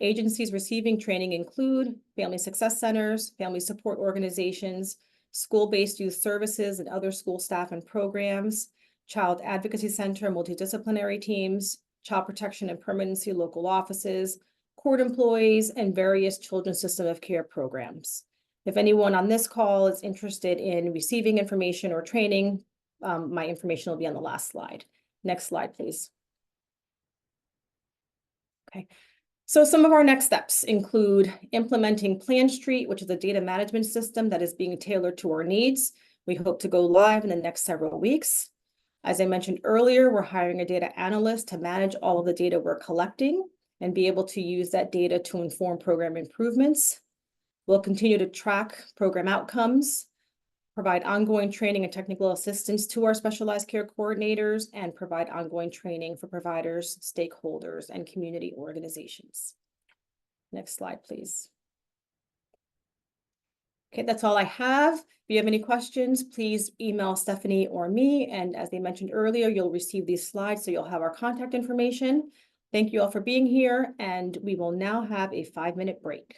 Agencies receiving training include family success centers, family support organizations, school-based youth services and other school staff and programs, Child Advocacy Center, multidisciplinary teams, child protection and permanency local offices, court employees, and various children's system of care programs. If anyone on this call is interested in receiving information or training, my information will be on the last slide. Next slide, please. Okay. So some of our next steps include implementing Plan Street, which is a data management system that is being tailored to our needs. We hope to go live in the next several weeks. As I mentioned earlier, we're hiring a data analyst to manage all of the data we're collecting and be able to use that data to inform program improvements. We'll continue to track program outcomes, provide ongoing training and technical assistance to our specialized care coordinators, and provide ongoing training for providers, stakeholders, and community organizations. Next slide, please. Okay, that's all I have. If you have any questions, please email Stephanie or me. And as they mentioned earlier, you'll receive these slides, so you'll have our contact information. Thank you all for being here, and we will now have a 5-minute break.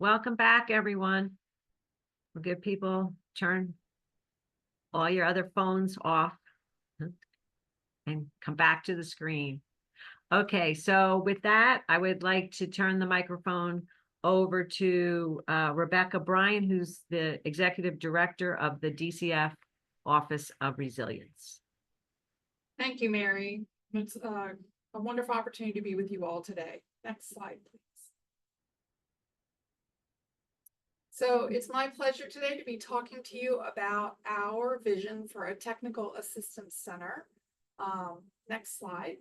welcome back, everyone. We'll give people turn all your other phones off and come back to the screen. Okay, so with that, I would like to turn the microphone over to Rebecca Bryan, who's the Executive Director of the DCF Office of Resilience. Thank you, Mary. It's a wonderful opportunity to be with you all today. Next slide, please. So it's my pleasure today to be talking to you about our vision for a technical assistance center. Next slide.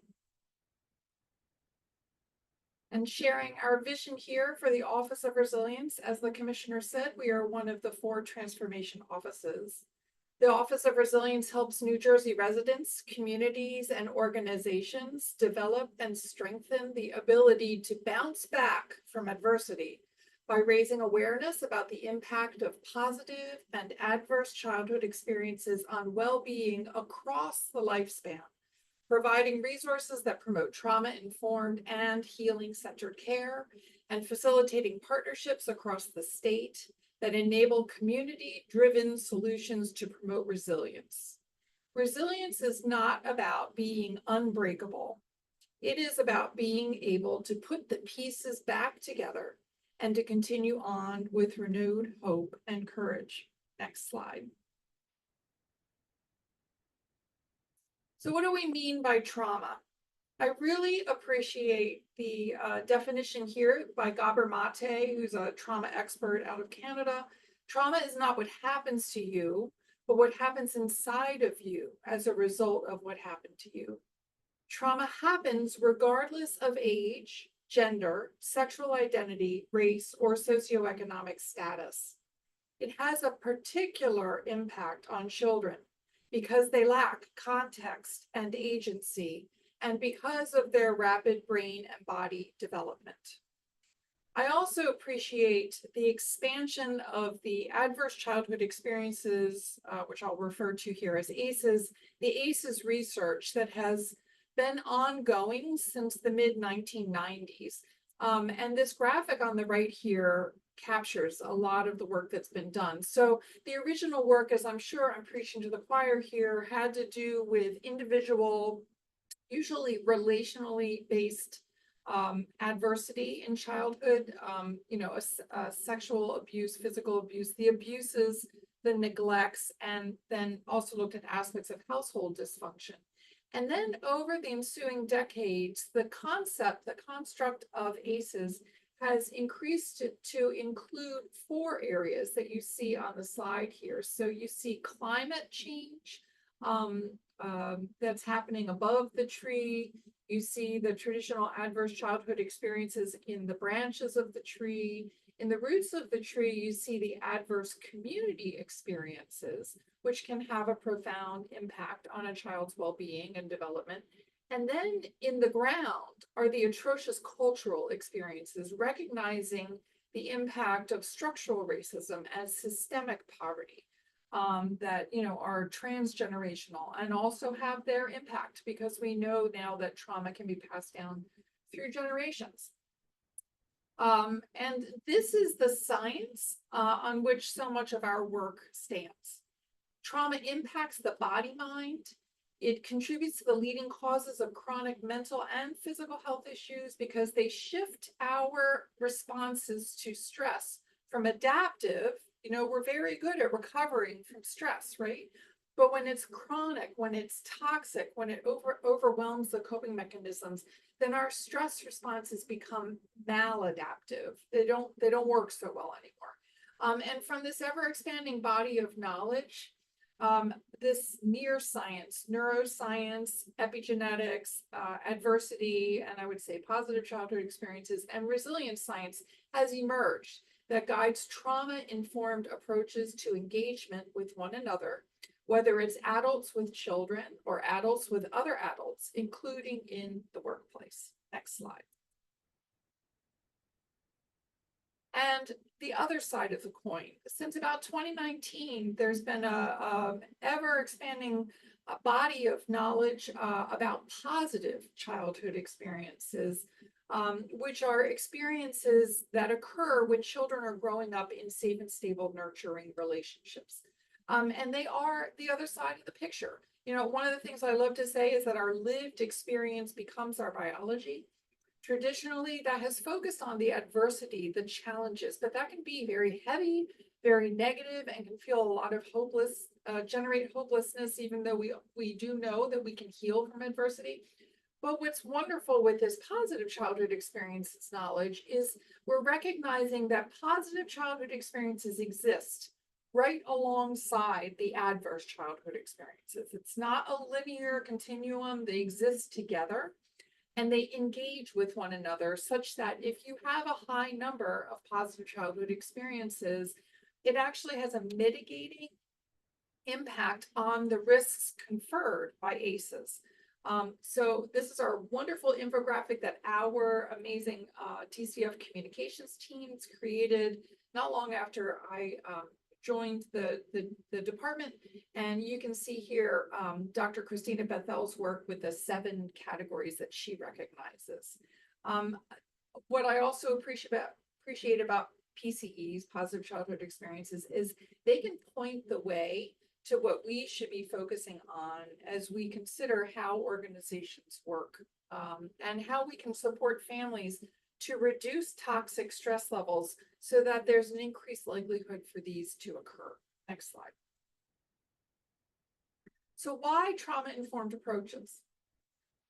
And sharing our vision here for the Office of Resilience. As the Commissioner said, we are one of the 4 transformation offices. The Office of Resilience helps New Jersey residents, communities, and organizations develop and strengthen the ability to bounce back from adversity by raising awareness about the impact of positive and adverse childhood experiences on well-being across the lifespan, providing resources that promote trauma-informed and healing-centered care, and facilitating partnerships across the state that enable community-driven solutions to promote resilience. Resilience is not about being unbreakable. It is about being able to put the pieces back together and to continue on with renewed hope and courage. Next slide. So what do we mean by trauma? I really appreciate the definition here by Gabor Mate, who's a trauma expert out of Canada. Trauma is not what happens to you, but what happens inside of you as a result of what happened to you. Trauma happens regardless of age, gender, sexual identity, race, or socioeconomic status. It has a particular impact on children because they lack context and agency, and because of their rapid brain and body development. I also appreciate the expansion of the adverse childhood experiences, which I'll refer to here as ACEs, the ACEs research that has been ongoing since the mid-1990s. And this graphic on the right here captures a lot of the work that's been done. So the original work, as I'm sure I'm preaching to the choir here, had to do with individual, usually relationally based adversity in childhood, sexual abuse, physical abuse, the abuses, the neglects, and then also looked at aspects of household dysfunction. And then over the ensuing decades, the construct of ACEs has increased to include 4 areas that you see on the slide here. So you see climate change, that's happening above the tree. You see the traditional adverse childhood experiences in the branches of the tree. In the roots of the tree, you see the adverse community experiences, which can have a profound impact on a child's well-being and development. And then in the ground are the atrocious cultural experiences, recognizing the impact of structural racism as systemic poverty. That are transgenerational and also have their impact, because we know now that trauma can be passed down through generations. And this is the science on which so much of our work stands. Trauma impacts the body-mind. It contributes to the leading causes of chronic mental and physical health issues because they shift our responses to stress from adaptive. We're very good at recovering from stress, right? But when it's chronic, when it's toxic, when it overwhelms the coping mechanisms, then our stress responses become maladaptive. They don't work so well anymore. And from this ever-expanding body of knowledge, this near science, neuroscience, epigenetics, adversity, and I would say positive childhood experiences, and resilience science has emerged that guides trauma-informed approaches to engagement with one another, whether it's adults with children or adults with other adults, including in the workplace. Next slide. And the other side of the coin, since about 2019, there's been a ever-expanding body of knowledge about positive childhood experiences. which are experiences that occur when children are growing up in safe and stable, nurturing relationships. And they are the other side of the picture. You know, one of the things I love to say is that our lived experience becomes our biology. Traditionally, that has focused on the adversity, the challenges, but that can be very heavy, very negative, and can feel a lot of generate hopelessness, even though we do know that we can heal from adversity. But what's wonderful with this positive childhood experiences knowledge is we're recognizing that positive childhood experiences exist right alongside the adverse childhood experiences. It's not a linear continuum, they exist together. And they engage with one another such that if you have a high number of positive childhood experiences, it actually has a mitigating impact on the risks conferred by ACEs. So this is our wonderful infographic that our amazing DCF communications teams created not long after I joined the department. And you can see here Dr. Christina Bethel's work with the 7 categories that she recognizes. What I also appreciate about PCEs, positive childhood experiences, is they can point the way to what we should be focusing on as we consider how organizations work and how we can support families to reduce toxic stress levels so that there's an increased likelihood for these to occur. Next slide. So why trauma-informed approaches?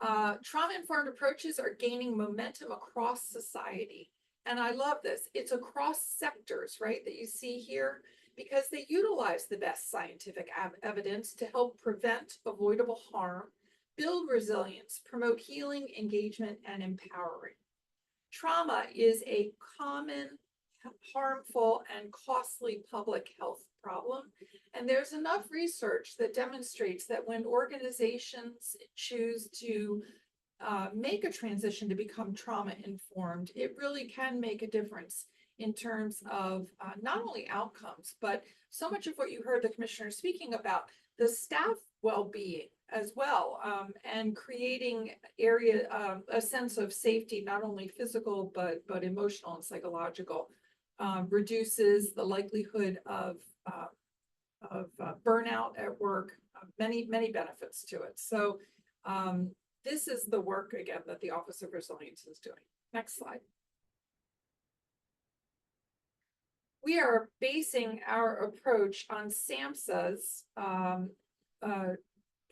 Trauma-informed approaches are gaining momentum across society. And I love this. It's across sectors, right, that you see here, because they utilize the best scientific evidence to help prevent avoidable harm, build resilience, promote healing, engagement, and empowering. Trauma is a common, harmful, and costly public health problem. And there's enough research that demonstrates that when organizations choose to make a transition to become trauma-informed, it really can make a difference in terms of not only outcomes, but so much of what you heard the commissioner speaking about, the staff well-being as well, and creating a sense of safety, not only physical, but emotional and psychological, reduces the likelihood of burnout at work, many benefits to it. So this is the work, again, that the Office of Resilience is doing. Next slide. We are basing our approach on SAMHSA's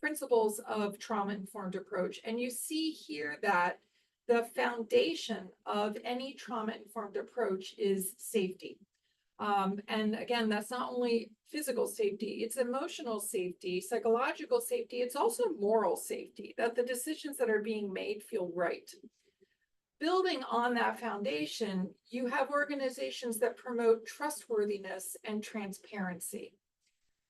principles of trauma-informed approach. And you see here that the foundation of any trauma-informed approach is safety. And again, that's not only physical safety, it's emotional safety, psychological safety, it's also moral safety, that the decisions that are being made feel right. Building on that foundation, you have organizations that promote trustworthiness and transparency.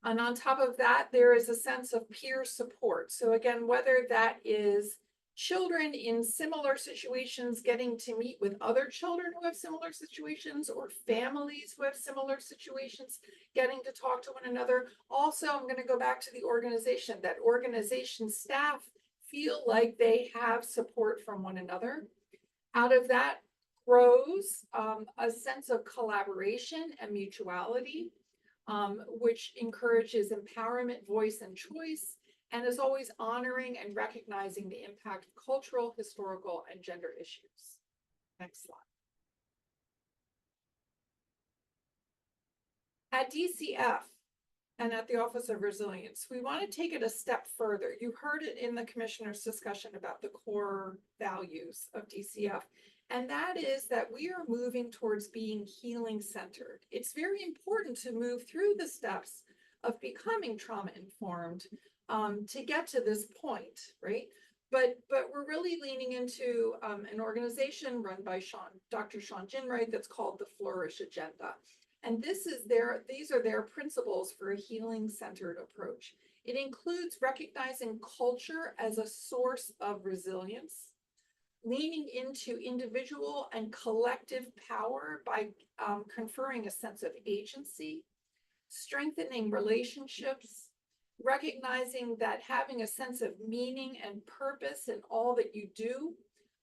And on top of that, there is a sense of peer support. So again, whether that is children in similar situations getting to meet with other children who have similar situations, or families who have similar situations getting to talk to one another. Also, I'm going to go back to the organization, that organization staff feel like they have support from one another. Out of that grows a sense of collaboration and mutuality, which encourages empowerment, voice, and choice, and is always honoring and recognizing the impact of cultural, historical, and gender issues. Next slide. At DCF and at the Office of Resilience, we want to take it a step further. You heard it in the commissioner's discussion about the core values of DCF, and that is that we are moving towards being healing centered. It's very important to move through the steps of becoming trauma-informed to get to this point, right? But we're really leaning into an organization run by Dr. Sean Ginwright that's called the Flourish Agenda. And these are their principles for a healing-centered approach. It includes recognizing culture as a source of resilience, leaning into individual and collective power by conferring a sense of agency, strengthening relationships, recognizing that having a sense of meaning and purpose in all that you do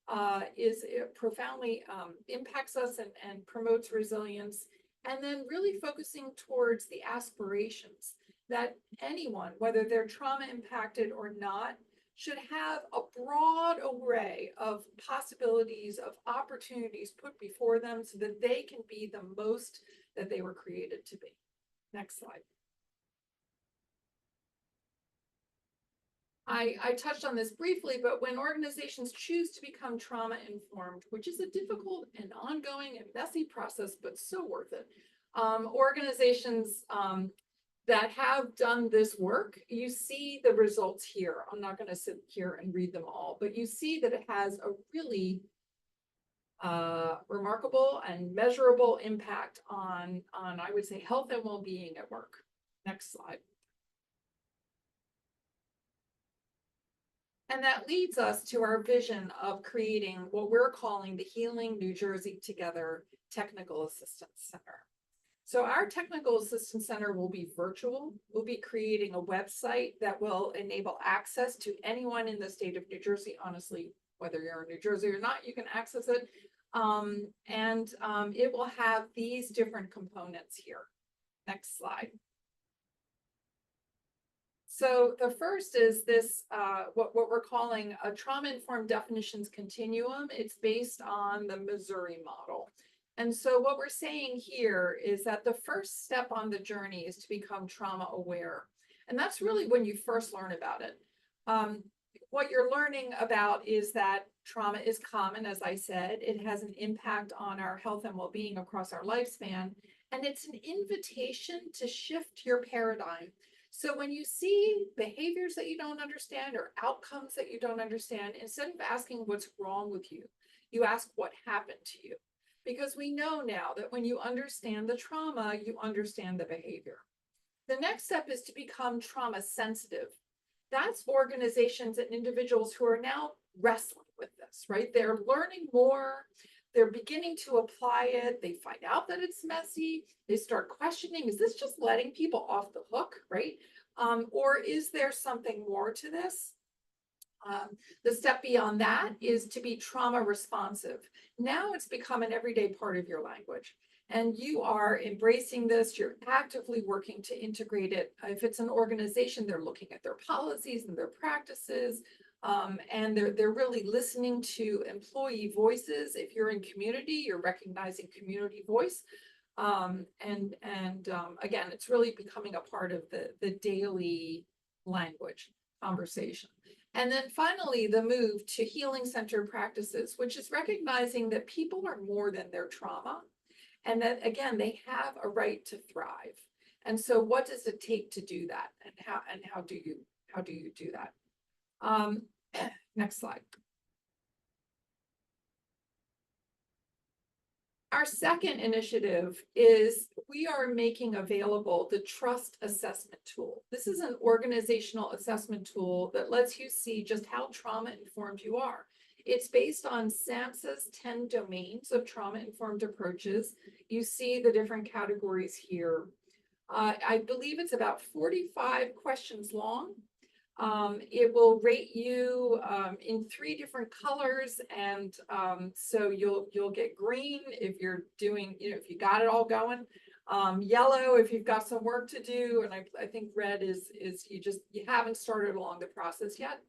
it profoundly impacts us and promotes resilience. And then really focusing towards the aspirations that anyone, whether they're trauma impacted or not, should have a broad array of possibilities, of opportunities put before them so that they can be the most that they were created to be. Next slide. I touched on this briefly, but when organizations choose to become trauma informed, which is a difficult and ongoing and messy process, but so worth it, organizations that have done this work, you see the results here. I'm not going to sit here and read them all, but you see that it has a really remarkable and measurable impact on, I would say, health and well-being at work. Next slide. And that leads us to our vision of creating what we're calling the Healing New Jersey Together Technical Assistance Center. So our Technical Assistance Center will be virtual. We'll be creating a website that will enable access to anyone in the state of New Jersey. Honestly, whether you're in New Jersey or not, you can access it. It will have these different components here. Next slide. So the first is this, what we're calling a trauma-informed definitions continuum. It's based on the Missouri model. And so what we're saying here is that the first step on the journey is to become trauma aware. And that's really when you first learn about it. What you're learning about is that trauma is common, as I said. It has an impact on our health and well-being across our lifespan. And it's an invitation to shift your paradigm. So when you see behaviors that you don't understand or outcomes that you don't understand, instead of asking what's wrong with you, you ask what happened to you. Because we know now that when you understand the trauma, you understand the behavior. The next step is to become trauma sensitive. That's organizations and individuals who are now wrestling with this, right? They're learning more. They're beginning to apply it. They find out that it's messy. They start questioning, is this just letting people off the hook, right? Or is there something more to this? The step beyond that is to be trauma responsive. Now it's become an everyday part of your language. And you are embracing this. You're actively working to integrate it. If it's an organization, they're looking at their policies and their practices. And they're really listening to employee voices. If you're in community, you're recognizing community voice. Again, it's really becoming a part of the daily language conversation. And then finally, the move to healing-centered practices, which is recognizing that people are more than their trauma, and that, again, they have a right to thrive. And so what does it take to do that? And how do you do that? Next slide. Our second initiative is we are making available the Trust Assessment Tool. This is an organizational assessment tool that lets you see just how trauma-informed you are. It's based on SAMHSA's 10 domains of trauma-informed approaches. You see the different categories here. I believe it's about 45 questions long. It will rate you in 3 different colors, and so you'll get green if you're doing, if you got it all going, yellow if you've got some work to do, and I think red is you haven't started along the process yet.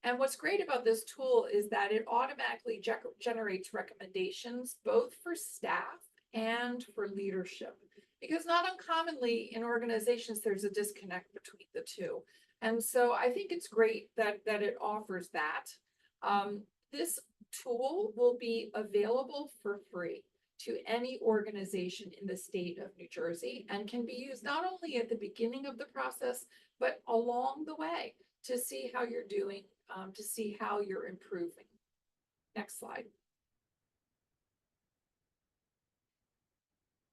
And what's great about this tool is that it automatically generates recommendations both for staff and for leadership, because not uncommonly in organizations there's a disconnect between the two. And so I think it's great that it offers that. This tool will be available for free to any organization in the state of New Jersey and can be used not only at the beginning of the process, but along the way to see how you're doing, to see how you're improving. Next slide.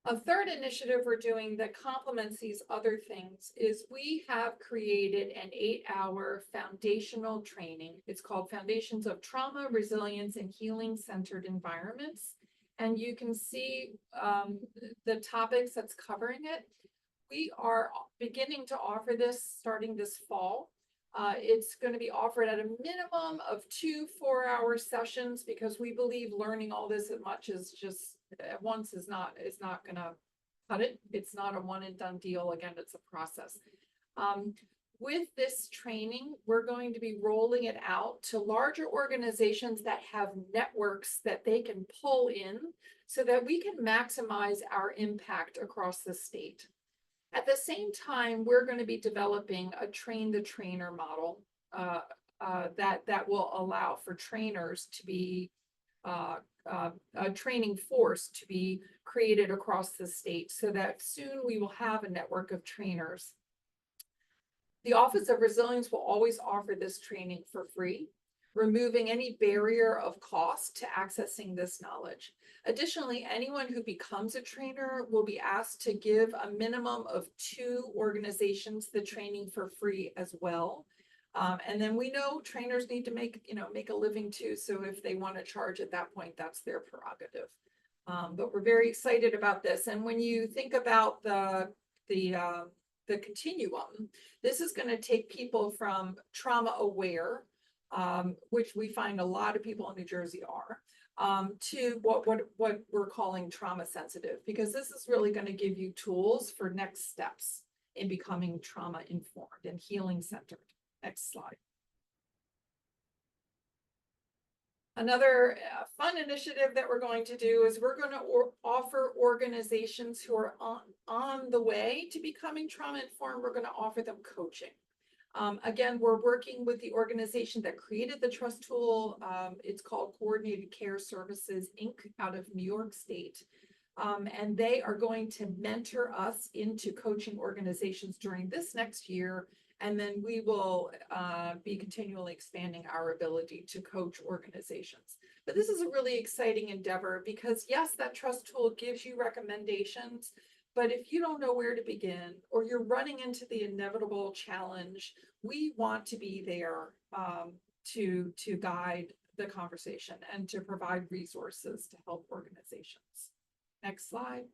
A third initiative we're doing that complements these other things is we have created an 8-hour foundational training. It's called Foundations of Trauma, Resilience, and Healing-Centered Environments. And you can see the topics that's covering it. We are beginning to offer this starting this fall. It's going to be offered at a minimum of 2 4-hour sessions, because we believe learning all this as much as just at once is not going to cut it. It's not a one and done deal. Again, it's a process. With this training, we're going to be rolling it out to larger organizations that have networks that they can pull in so that we can maximize our impact across the state. At the same time, we're going to be developing a train the trainer model that will allow for trainers to be a training force to be created across the state, so that soon we will have a network of trainers. The Office of Resilience will always offer this training for free, removing any barrier of cost to accessing this knowledge. Additionally, anyone who becomes a trainer will be asked to give a minimum of 2 organizations the training for free as well. And then we know trainers need to make a living too. So if they want to charge at that point, that's their prerogative. But we're very excited about this. And when you think about the continuum, this is going to take people from trauma aware, which we find a lot of people in New Jersey are, to what we're calling trauma sensitive, because this is really going to give you tools for next steps in becoming trauma informed and healing centered. Next slide. Another fun initiative that we're going to do is we're going to offer organizations who are on the way to becoming trauma informed, we're going to offer them coaching. Again, we're working with the organization that created the trust tool. It's called Coordinated Care Services, Inc. out of New York State. And they are going to mentor us into coaching organizations during this next year. And then we will be continually expanding our ability to coach organizations. But this is a really exciting endeavor, because yes, that trust tool gives you recommendations, but if you don't know where to begin, or you're running into the inevitable challenge, we want to be there to guide the conversation and to provide resources to help organizations. Next slide.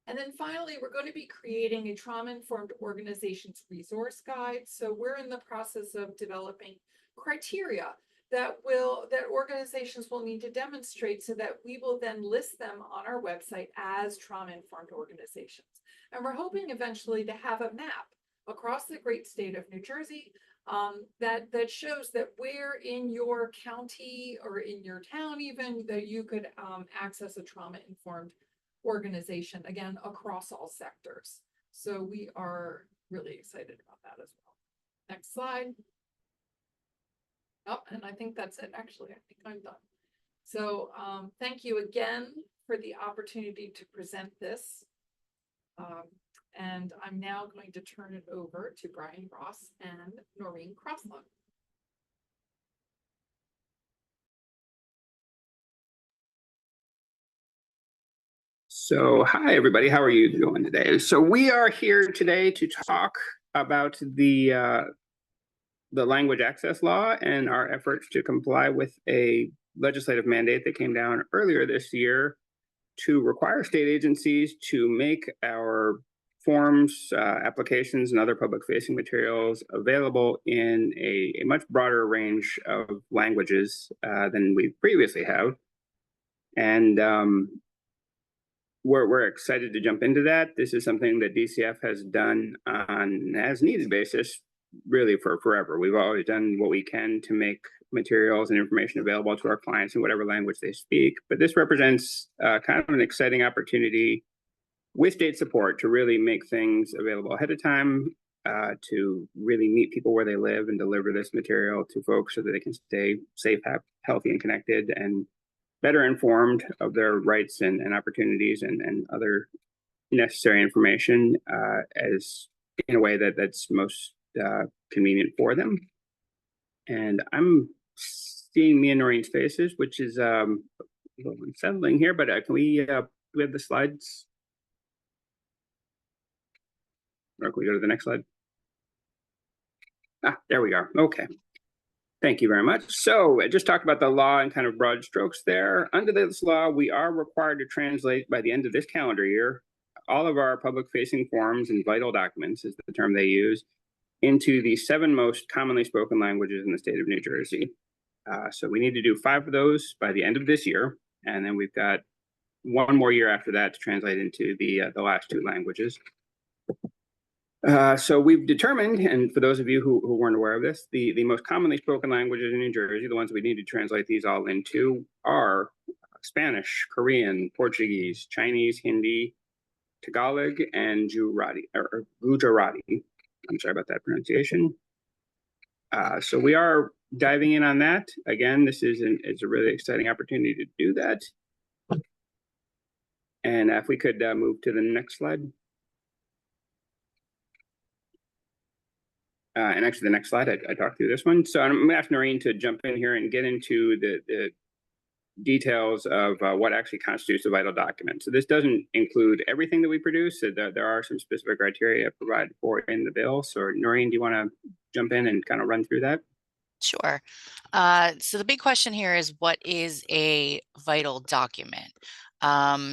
And then finally, we're going to be creating a trauma-informed organizations resource guide. So we're in the process of developing criteria that organizations will need to demonstrate, so that we will then list them on our website as trauma-informed organizations. And we're hoping eventually to have a map across the great state of New Jersey that shows that where in your county or in your town even that you could access a trauma-informed organization, again, across all sectors. So we are really excited about that as well. Next slide. Oh, and I think that's it. Actually, I think I'm done. So thank you again for the opportunity to present this. And I'm now going to turn it over to Brian Ross and Noreen Crosslund. So, hi everybody, how are you doing today? So we are here today to talk about the language access law and our efforts to comply with a legislative mandate that came down earlier this year to require state agencies to make our forms, applications, and other public-facing materials available in a much broader range of languages than we previously have. And we're excited to jump into that. This is something that DCF has done on an as-needed basis, really for forever. We've always done what we can to make materials and information available to our clients in whatever language they speak. But this represents kind of an exciting opportunity with state support to really make things available ahead of time, to really meet people where they live and deliver this material to folks so that they can stay safe, healthy, and connected, and better informed of their rights and opportunities and other necessary information as in a way that's most convenient for them. And I'm seeing me and Noreen's faces, which is a little unsettling here, but can we have the slides? Or can we go to the next slide? Ah, there we are. Okay. Thank you very much. So I just talked about the law in kind of broad strokes there. Under this law, we are required to translate by the end of this calendar year all of our public-facing forms and vital documents is the term they use into the 7 most commonly spoken languages in the state of New Jersey. So we need to do 5 of those by the end of this year, and then we've got 1 more year after that to translate into the last 2 languages. So we've determined, and for those of you who weren't aware of this, the most commonly spoken languages in New Jersey, the ones we need to translate these all into, are Spanish, Korean, Portuguese, Chinese, Hindi, Tagalog, and Gujarati. I'm sorry about that pronunciation. So we are diving in on that. Again, this is it's a really exciting opportunity to do that. And if we could move to the next slide. And actually, the next slide, I talked through this one. So I'm going to ask Noreen to jump in here and get into the details of what actually constitutes a vital document. So this doesn't include everything that we produce. So there are some specific criteria provided for in the bill. So Noreen, do you want to jump in and kind of run through that? Sure. So the big question here is, what is a vital document?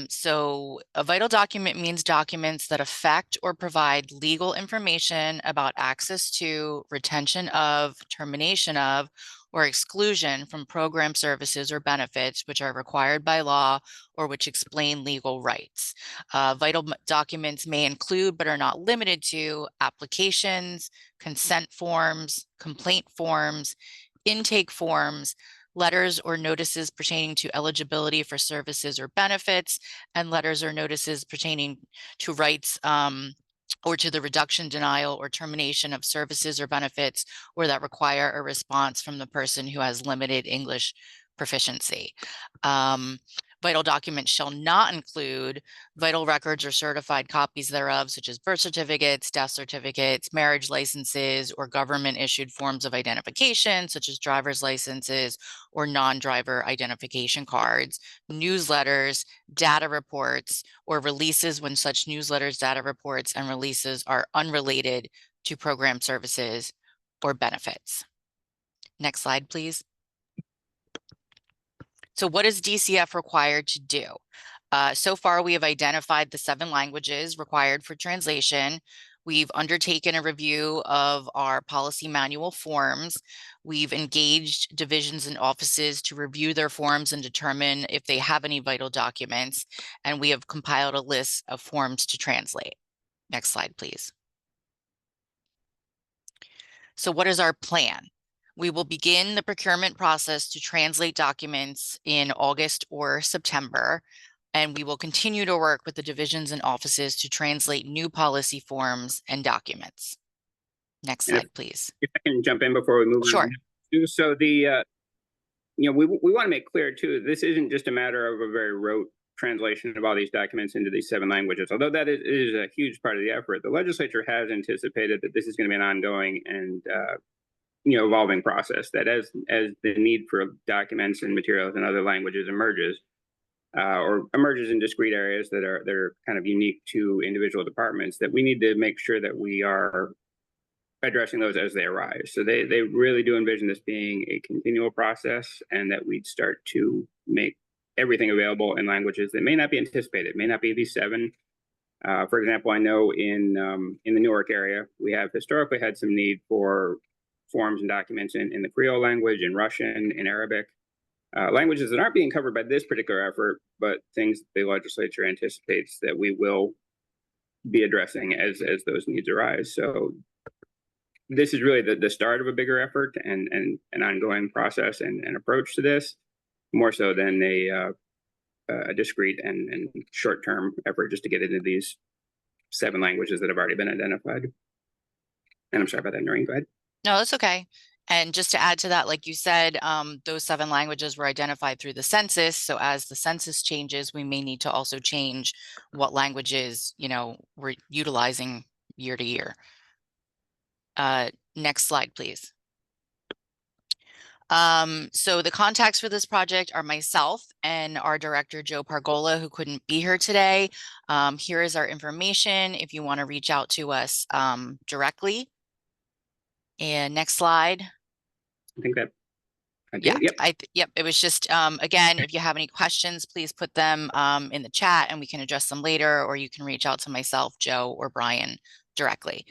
So a vital document means documents that affect or provide legal information about access to, retention of, termination of, or exclusion from program services or benefits which are required by law or which explain legal rights. Vital documents may include, but are not limited to, applications, consent forms, complaint forms, intake forms, letters or notices pertaining to eligibility for services or benefits, and letters or notices pertaining to rights or to the reduction, denial, or termination of services or benefits, or that require a response from the person who has limited English proficiency. Vital documents shall not include vital records or certified copies thereof, such as birth certificates, death certificates, marriage licenses, or government-issued forms of identification, such as driver's licenses or non-driver identification cards, newsletters, data reports, or releases when such newsletters, data reports, and releases are unrelated to program services or benefits. Next slide, please. So what is DCF required to do? So far, we have identified the 7 languages required for translation. We've undertaken a review of our policy manual forms. We've engaged divisions and offices to review their forms and determine if they have any vital documents. And we have compiled a list of forms to translate. Next slide, please. So what is our plan? We will begin the procurement process to translate documents in August or September, and we will continue to work with the divisions and offices to translate new policy forms and documents. Next slide, please. If I can jump in before we move on. Sure. So we want to make clear too, this isn't just a matter of a very rote translation of all these documents into these 7 languages. Although that is a huge part of the effort, the legislature has anticipated that this is going to be an ongoing and evolving process, that as the need for documents and materials in other languages emerges, or emerges in discrete areas that are kind of unique to individual departments, that we need to make sure that we are addressing those as they arise. So they really do envision this being a continual process, and that we'd start to make everything available in languages that may not be anticipated, may not be these 7. For example, I know in the Newark area, we have historically had some need for forms and documents in the Creole language, in Russian, in Arabic, languages that aren't being covered by this particular effort, but things the legislature anticipates that we will be addressing as those needs arise. So this is really the start of a bigger effort and an ongoing process and approach to this, more so than a discrete and short-term effort just to get into these 7 languages that have already been identified. And I'm sorry about that, Noreen, go ahead. No, that's okay. And just to add to that, like you said, those 7 languages were identified through the census. So as the census changes, we may need to also change what languages, we're utilizing year to year. Next slide, please. So the contacts for this project are myself and our director, Joe Pargola, who couldn't be here today. Here is our information if you want to reach out to us directly. And next slide. I think that I did. Yeah, yep. It was just, again, if you have any questions, please put them in the chat and we can address them later, or you can reach out to myself, Joe, or Brian directly.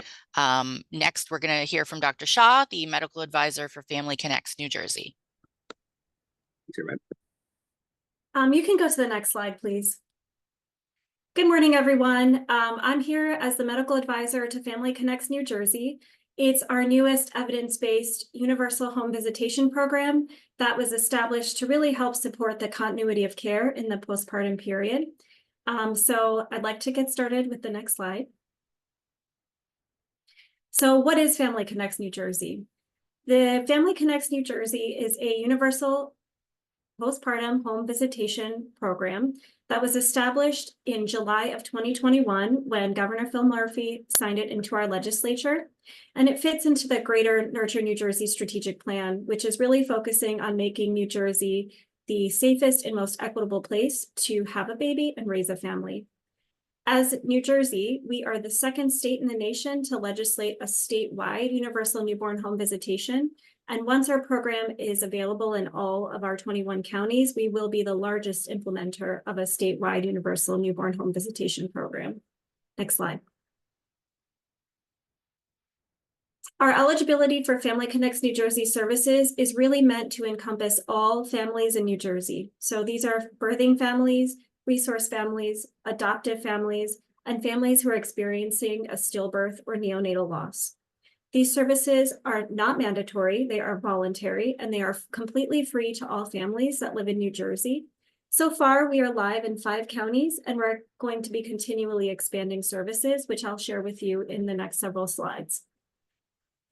Next, we're going to hear from Dr. Shaw, the medical advisor for Family Connects New Jersey. You can go to the next slide, please. Good morning, everyone. I'm here as the medical advisor to Family Connects New Jersey. It's our newest evidence-based universal home visitation program that was established to really help support the continuity of care in the postpartum period. So I'd like to get started with the next slide. So what is Family Connects New Jersey? The Family Connects New Jersey is a universal postpartum home visitation program that was established in July of 2021 when Governor Phil Murphy signed it into our legislature. And it fits into the greater Nurture New Jersey Strategic Plan, which is really focusing on making New Jersey the safest and most equitable place to have a baby and raise a family. As New Jersey, we are the second state in the nation to legislate a statewide universal newborn home visitation. And once our program is available in all of our 21 counties, we will be the largest implementer of a statewide universal newborn home visitation program. Next slide. Our eligibility for Family Connects New Jersey services is really meant to encompass all families in New Jersey. So these are birthing families, resource families, adoptive families, and families who are experiencing a stillbirth or neonatal loss. These services are not mandatory, they are voluntary, and they are completely free to all families that live in New Jersey. So far, we are live in 5 counties, and we're going to be continually expanding services, which I'll share with you in the next several slides.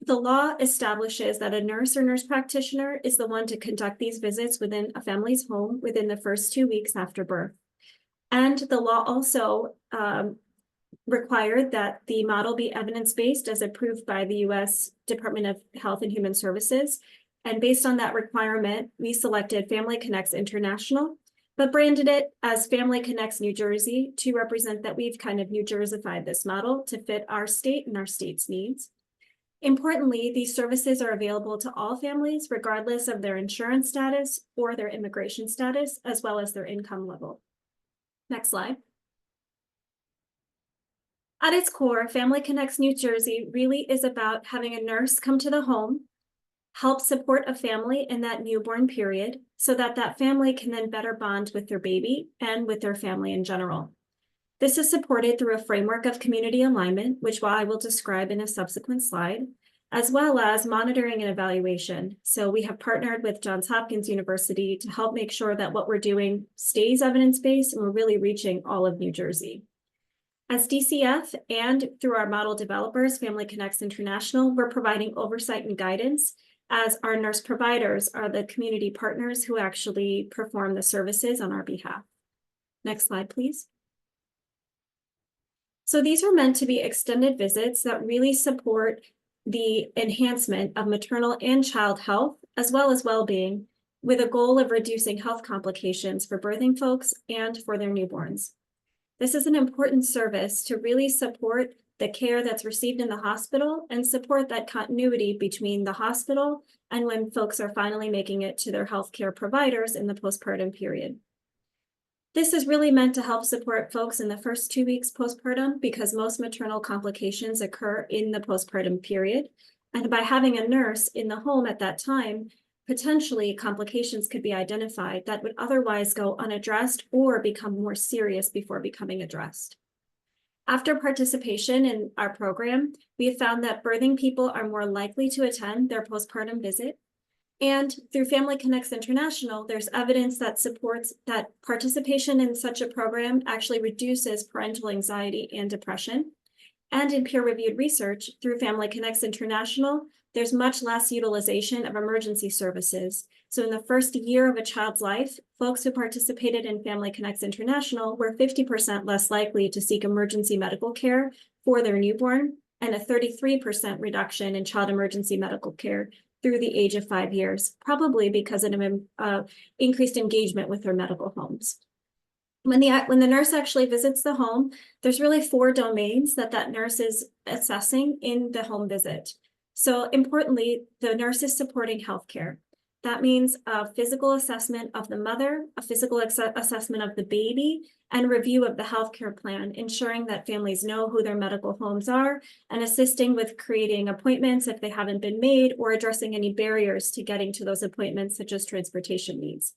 The law establishes that a nurse or nurse practitioner is the one to conduct these visits within a family's home within the first 2 weeks after birth. And the law also required that the model be evidence-based as approved by the U.S. Department of Health and Human Services. And based on that requirement, we selected Family Connects International, but branded it as Family Connects New Jersey to represent that we've kind of New Jerseyfied this model to fit our state and our state's needs. Importantly, these services are available to all families, regardless of their insurance status or their immigration status, as well as their income level. Next slide. At its core, Family Connects New Jersey really is about having a nurse come to the home, help support a family in that newborn period, so that that family can then better bond with their baby and with their family in general. This is supported through a framework of community alignment, which I will describe in a subsequent slide, as well as monitoring and evaluation. So we have partnered with Johns Hopkins University to help make sure that what we're doing stays evidence-based and we're really reaching all of New Jersey. As DCF and through our model developers, Family Connects International, we're providing oversight and guidance as our nurse providers are the community partners who actually perform the services on our behalf. Next slide, please. So these are meant to be extended visits that really support the enhancement of maternal and child health, as well as well-being, with a goal of reducing health complications for birthing folks and for their newborns. This is an important service to really support the care that's received in the hospital and support that continuity between the hospital and when folks are finally making it to their healthcare providers in the postpartum period. This is really meant to help support folks in the first 2 weeks postpartum because most maternal complications occur in the postpartum period. And by having a nurse in the home at that time, potentially complications could be identified that would otherwise go unaddressed or become more serious before becoming addressed. After participation in our program, we have found that birthing people are more likely to attend their postpartum visit. And through Family Connects International, there's evidence that supports that participation in such a program actually reduces parental anxiety and depression. And in peer-reviewed research through Family Connects International, there's much less utilization of emergency services. So in the first year of a child's life, folks who participated in Family Connects International were 50% less likely to seek emergency medical care for their newborn and a 33% reduction in child emergency medical care through the age of 5 years, probably because of increased engagement with their medical homes. When the nurse actually visits the home, there's really 4 domains that nurse is assessing in the home visit. So importantly, the nurse is supporting healthcare. That means a physical assessment of the mother, a physical assessment of the baby, and review of the healthcare plan, ensuring that families know who their medical homes are and assisting with creating appointments if they haven't been made or addressing any barriers to getting to those appointments, such as transportation needs.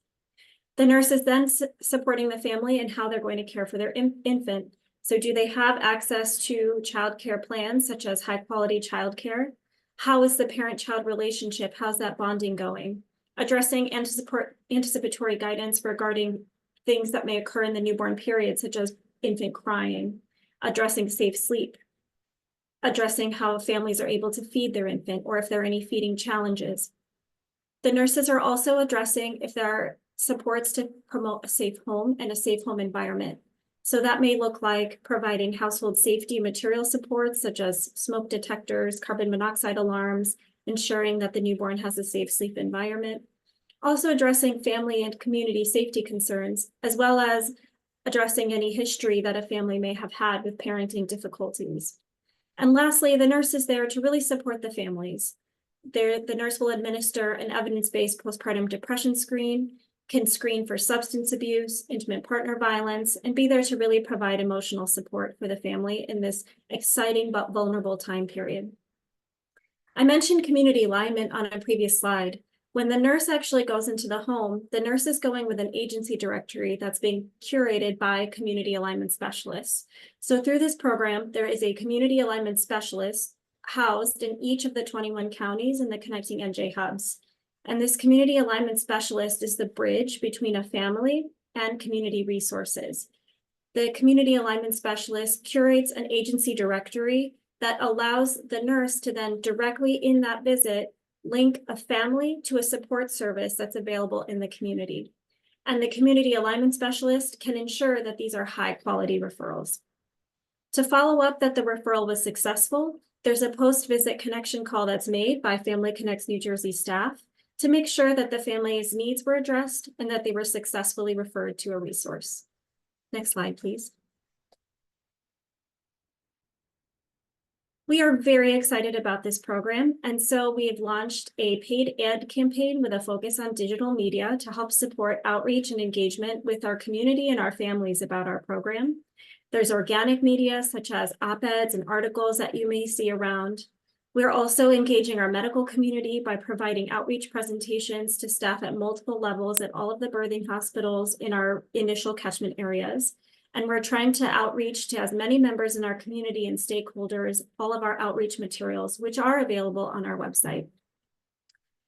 The nurse is then supporting the family in how they're going to care for their infant. So do they have access to childcare plans, such as high quality childcare? How is the parent-child relationship? How's that bonding going? Addressing anticipatory guidance regarding things that may occur in the newborn period, such as infant crying, addressing safe sleep, addressing how families are able to feed their infant or if there are any feeding challenges. The nurses are also addressing if there are supports to promote a safe home and a safe home environment. So that may look like providing household safety material supports, such as smoke detectors, carbon monoxide alarms, ensuring that the newborn has a safe sleep environment. Also addressing family and community safety concerns, as well as addressing any history that a family may have had with parenting difficulties. And lastly, the nurse is there to really support the families. The nurse will administer an evidence-based postpartum depression screen, can screen for substance abuse, intimate partner violence, and be there to really provide emotional support for the family in this exciting but vulnerable time period. I mentioned community alignment on a previous slide. When the nurse actually goes into the home, the nurse is going with an agency directory that's being curated by community alignment specialists. So through this program, there is a community alignment specialist housed in each of the 21 counties in the Connecting NJ hubs. And this community alignment specialist is the bridge between a family and community resources. The community alignment specialist curates an agency directory that allows the nurse to then directly in that visit link a family to a support service that's available in the community. And the community alignment specialist can ensure that these are high quality referrals. To follow up that the referral was successful, there's a post-visit connection call that's made by Family Connects New Jersey staff to make sure that the family's needs were addressed and that they were successfully referred to a resource. Next slide, please. We are very excited about this program, and so we have launched a paid ad campaign with a focus on digital media to help support outreach and engagement with our community and our families about our program. There's organic media such as op-eds and articles that you may see around. We're also engaging our medical community by providing outreach presentations to staff at multiple levels at all of the birthing hospitals in our initial catchment areas. And we're trying to outreach to as many members in our community and stakeholders, all of our outreach materials, which are available on our website.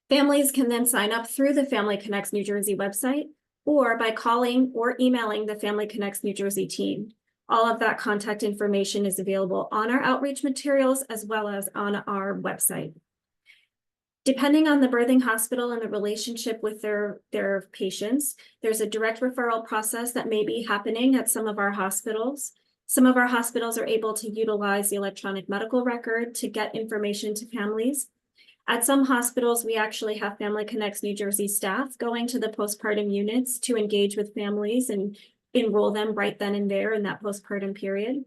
Families can then sign up through the Family Connects New Jersey website or by calling or emailing the Family Connects New Jersey team. All of that contact information is available on our outreach materials as well as on our website. Depending on the birthing hospital and the relationship with their patients, there's a direct referral process that may be happening at some of our hospitals. Some of our hospitals are able to utilize the electronic medical record to get information to families. At some hospitals, we actually have Family Connects New Jersey staff going to the postpartum units to engage with families and enroll them right then and there in that postpartum period.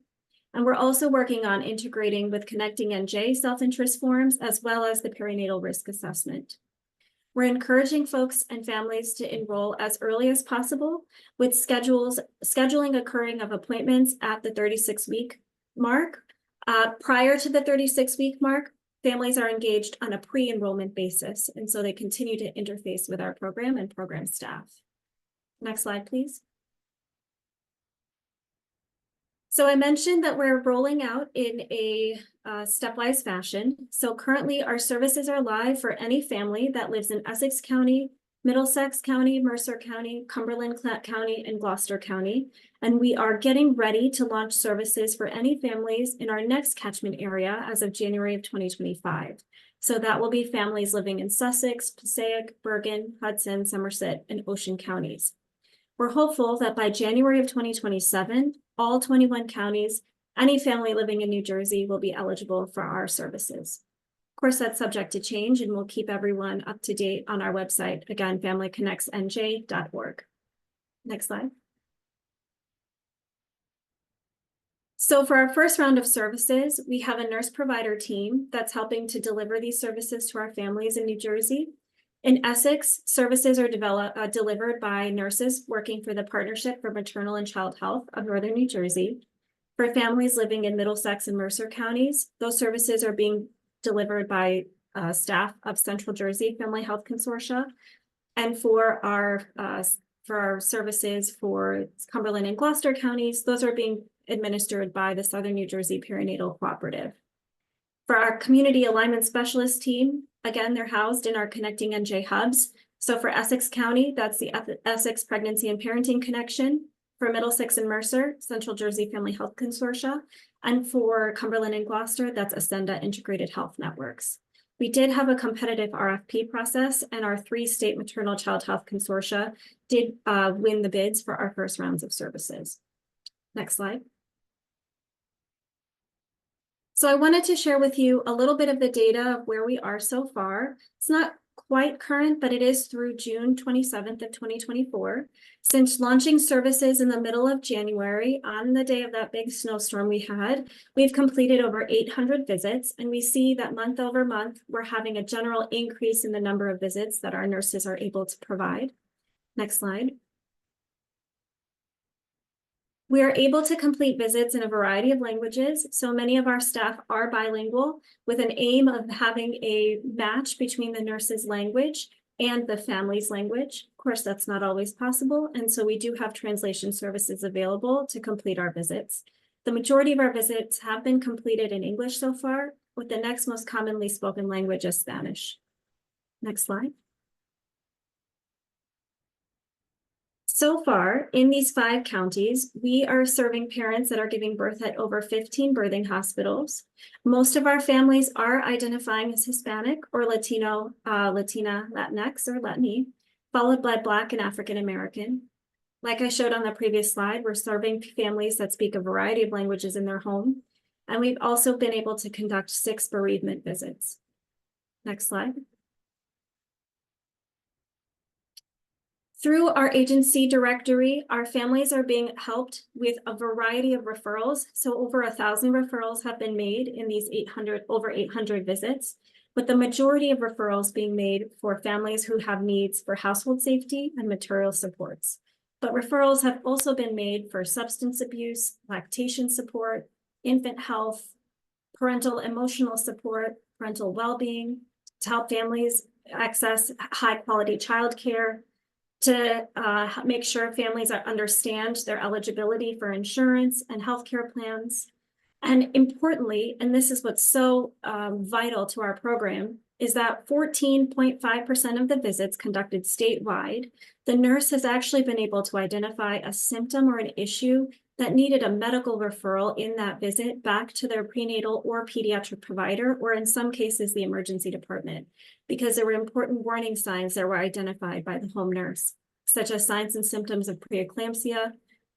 And we're also working on integrating with Connecting NJ self-interest forms as well as the perinatal risk assessment. We're encouraging folks and families to enroll as early as possible with scheduling occurring of appointments at the 36-week mark. Prior to the 36-week mark, families are engaged on a pre-enrollment basis, and so they continue to interface with our program and program staff. Next slide, please. So I mentioned that we're rolling out in a stepwise fashion. So currently our services are live for any family that lives in Essex County, Middlesex County, Mercer County, Cumberland County, and Gloucester County. And we are getting ready to launch services for any families in our next catchment area as of January of 2025. So that will be families living in Sussex, Passaic, Bergen, Hudson, Somerset, and Ocean counties. We're hopeful that by January of 2027, all 21 counties, any family living in New Jersey will be eligible for our services. Of course, that's subject to change, and we'll keep everyone up to date on our website, again, familyconnectsnj.org. Next slide. So for our first round of services, we have a nurse provider team that's helping to deliver these services to our families in New Jersey. In Essex, services are delivered by nurses working for the Partnership for Maternal and Child Health of Northern New Jersey. For families living in Middlesex and Mercer counties, those services are being delivered by staff of Central Jersey Family Health Consortia. And for our services for Cumberland and Gloucester counties, those are being administered by the Southern New Jersey Perinatal Cooperative. For our community alignment specialist team, again, they're housed in our Connecting NJ hubs. So for Essex County, that's the Essex Pregnancy and Parenting Connection. For Middlesex and Mercer, Central Jersey Family Health Consortia. And for Cumberland and Gloucester, that's Ascenda Integrated Health Networks. We did have a competitive RFP process, and our 3 state maternal child health consortia did win the bids for our first rounds of services. Next slide. So I wanted to share with you a little bit of the data of where we are so far. It's not quite current, but it is through June 27th of 2024. Since launching services in the middle of January, on the day of that big snowstorm we had, we've completed over 800 visits, and we see that month over month, we're having a general increase in the number of visits that our nurses are able to provide. Next slide. We are able to complete visits in a variety of languages, so many of our staff are bilingual, with an aim of having a match between the nurse's language and the family's language. Of course, that's not always possible, and so we do have translation services available to complete our visits. The majority of our visits have been completed in English so far, with the next most commonly spoken language as Spanish. Next slide. So far, in these 5 counties, we are serving parents that are giving birth at over 15 birthing hospitals. Most of our families are identifying as Hispanic or Latino, Latina, Latinx, or Latini, followed by Black and African American. Like I showed on the previous slide, we're serving families that speak a variety of languages in their home. And we've also been able to conduct 6 bereavement visits. Next slide. Through our agency directory, our families are being helped with a variety of referrals. So over 1,000 referrals have been made in these over 800 visits, with the majority of referrals being made for families who have needs for household safety and material supports. But referrals have also been made for substance abuse, lactation support, infant health, parental emotional support, parental well-being, to help families access high-quality childcare, to make sure families understand their eligibility for insurance and healthcare plans. And importantly, and this is what's so vital to our program, is that 14.5% of the visits conducted statewide, the nurse has actually been able to identify a symptom or an issue that needed a medical referral in that visit back to their prenatal or pediatric provider, or in some cases, the emergency department, because there were important warning signs that were identified by the home nurse, such as signs and symptoms of preeclampsia,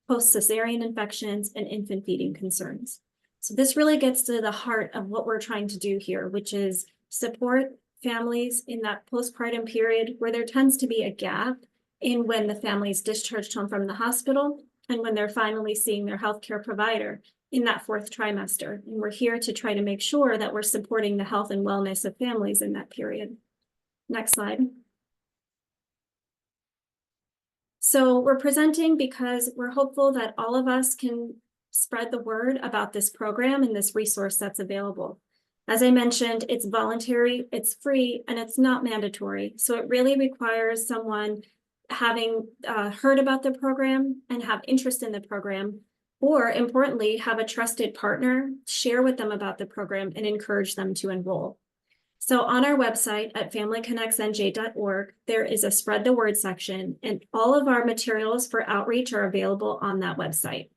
post-cesarean infections, and infant feeding concerns. So this really gets to the heart of what we're trying to do here, which is support families in that postpartum period where there tends to be a gap in when the family is discharged home from the hospital and when they're finally seeing their healthcare provider in that 4th trimester. And we're here to try to make sure that we're supporting the health and wellness of families in that period. Next slide. So we're presenting because we're hopeful that all of us can spread the word about this program and this resource that's available. As I mentioned, it's voluntary, it's free, and it's not mandatory. So it really requires someone having heard about the program and have interest in the program, or importantly, have a trusted partner, share with them about the program and encourage them to enroll. So on our website at familyconnectsnj.org, there is a spread the word section, and all of our materials for outreach are available on that website.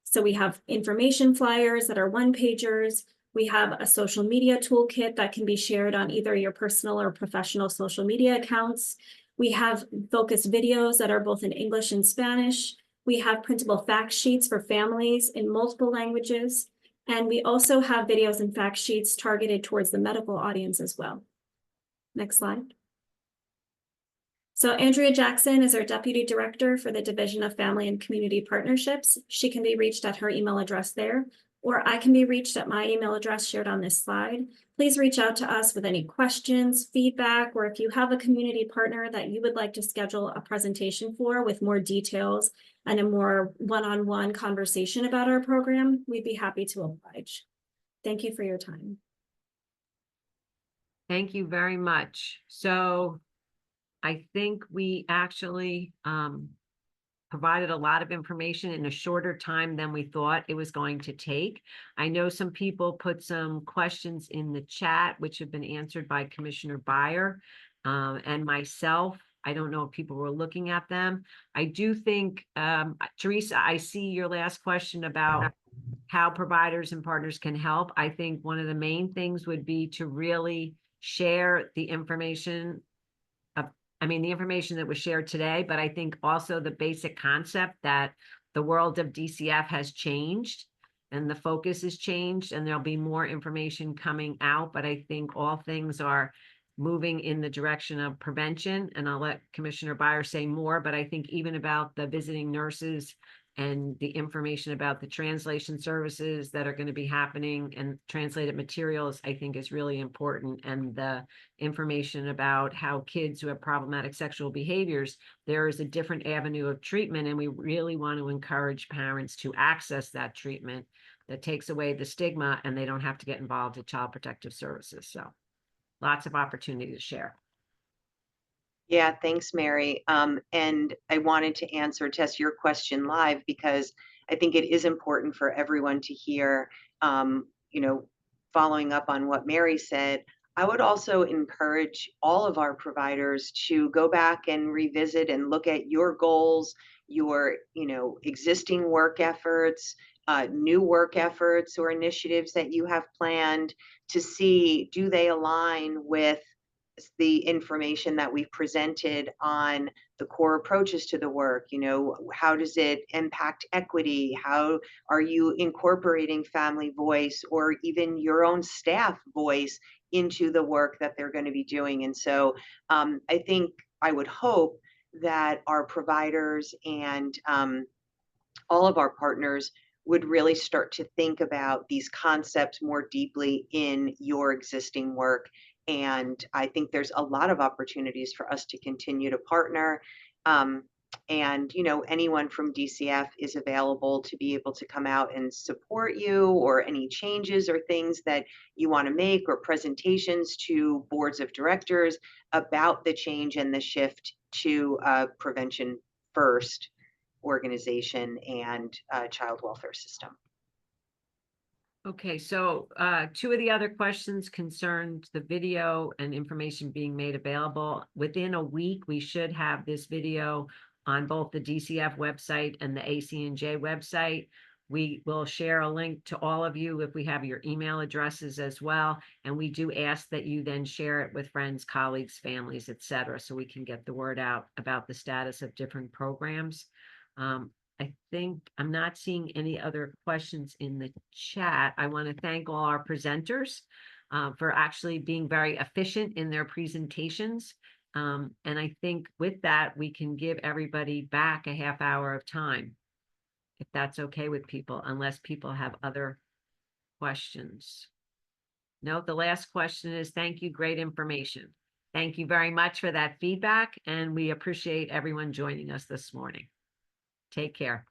So we have information flyers that are one-pagers. We have a social media toolkit that can be shared on either your personal or professional social media accounts. We have focused videos that are both in English and Spanish. We have printable fact sheets for families in multiple languages. And we also have videos and fact sheets targeted towards the medical audience as well. Next slide. So Andrea Jackson is our Deputy Director for the Division of Family and Community Partnerships. She can be reached at her email address there, or I can be reached at my email address shared on this slide. Please reach out to us with any questions, feedback, or if you have a community partner that you would like to schedule a presentation for with more details and a more one-on-one conversation about our program, we'd be happy to oblige. Thank you for your time. Thank you very much. So I think we actually provided a lot of information in a shorter time than we thought it was going to take. I know some people put some questions in the chat, which have been answered by Commissioner Byer and myself. I don't know if people were looking at them. I do think, Teresa, I see your last question about how providers and partners can help. I think one of the main things would be to really share the information the information that was shared today, but I think also the basic concept that the world of DCF has changed and the focus has changed, and there'll be more information coming out, but I think all things are moving in the direction of prevention, and I'll let Commissioner Byer say more, but I think even about the visiting nurses and the information about the translation services that are going to be happening and translated materials, I think is really important. And the information about how kids who have problematic sexual behaviors, there is a different avenue of treatment. And we really want to encourage parents to access that treatment that takes away the stigma, and they don't have to get involved with Child Protective Services. So lots of opportunity to share. Yeah, thanks, Mary. And I wanted to test your question live because I think it is important for everyone to hear, following up on what Mary said. I would also encourage all of our providers to go back and revisit and look at your goals, your, existing work efforts, new work efforts or initiatives that you have planned to see, do they align with the information that we've presented on the core approaches to the work. How does it impact equity? How are you incorporating family voice or even your own staff voice into the work that they're going to be doing? And so I think I would hope that our providers and all of our partners would really start to think about these concepts more deeply in your existing work. And I think there's a lot of opportunities for us to continue to partner. And, anyone from DCF is available to be able to come out and support you, or any changes or things that you want to make, or presentations to boards of directors about the change and the shift to prevention first organization and child welfare system. Okay, so two of the other questions concerned the video and information being made available. Within a week, we should have this video on both the DCF website and the ACNJ website. We will share a link to all of you if we have your email addresses as well. And we do ask that you then share it with friends, colleagues, families, etc., so we can get the word out about the status of different programs. I think I'm not seeing any other questions in the chat. I want to thank all our presenters for actually being very efficient in their presentations. And I think with that, we can give everybody back a half hour of time, if that's okay with people, unless people have other questions. No, the last question is, thank you, great information. Thank you very much for that feedback, and we appreciate everyone joining us this morning. Take care.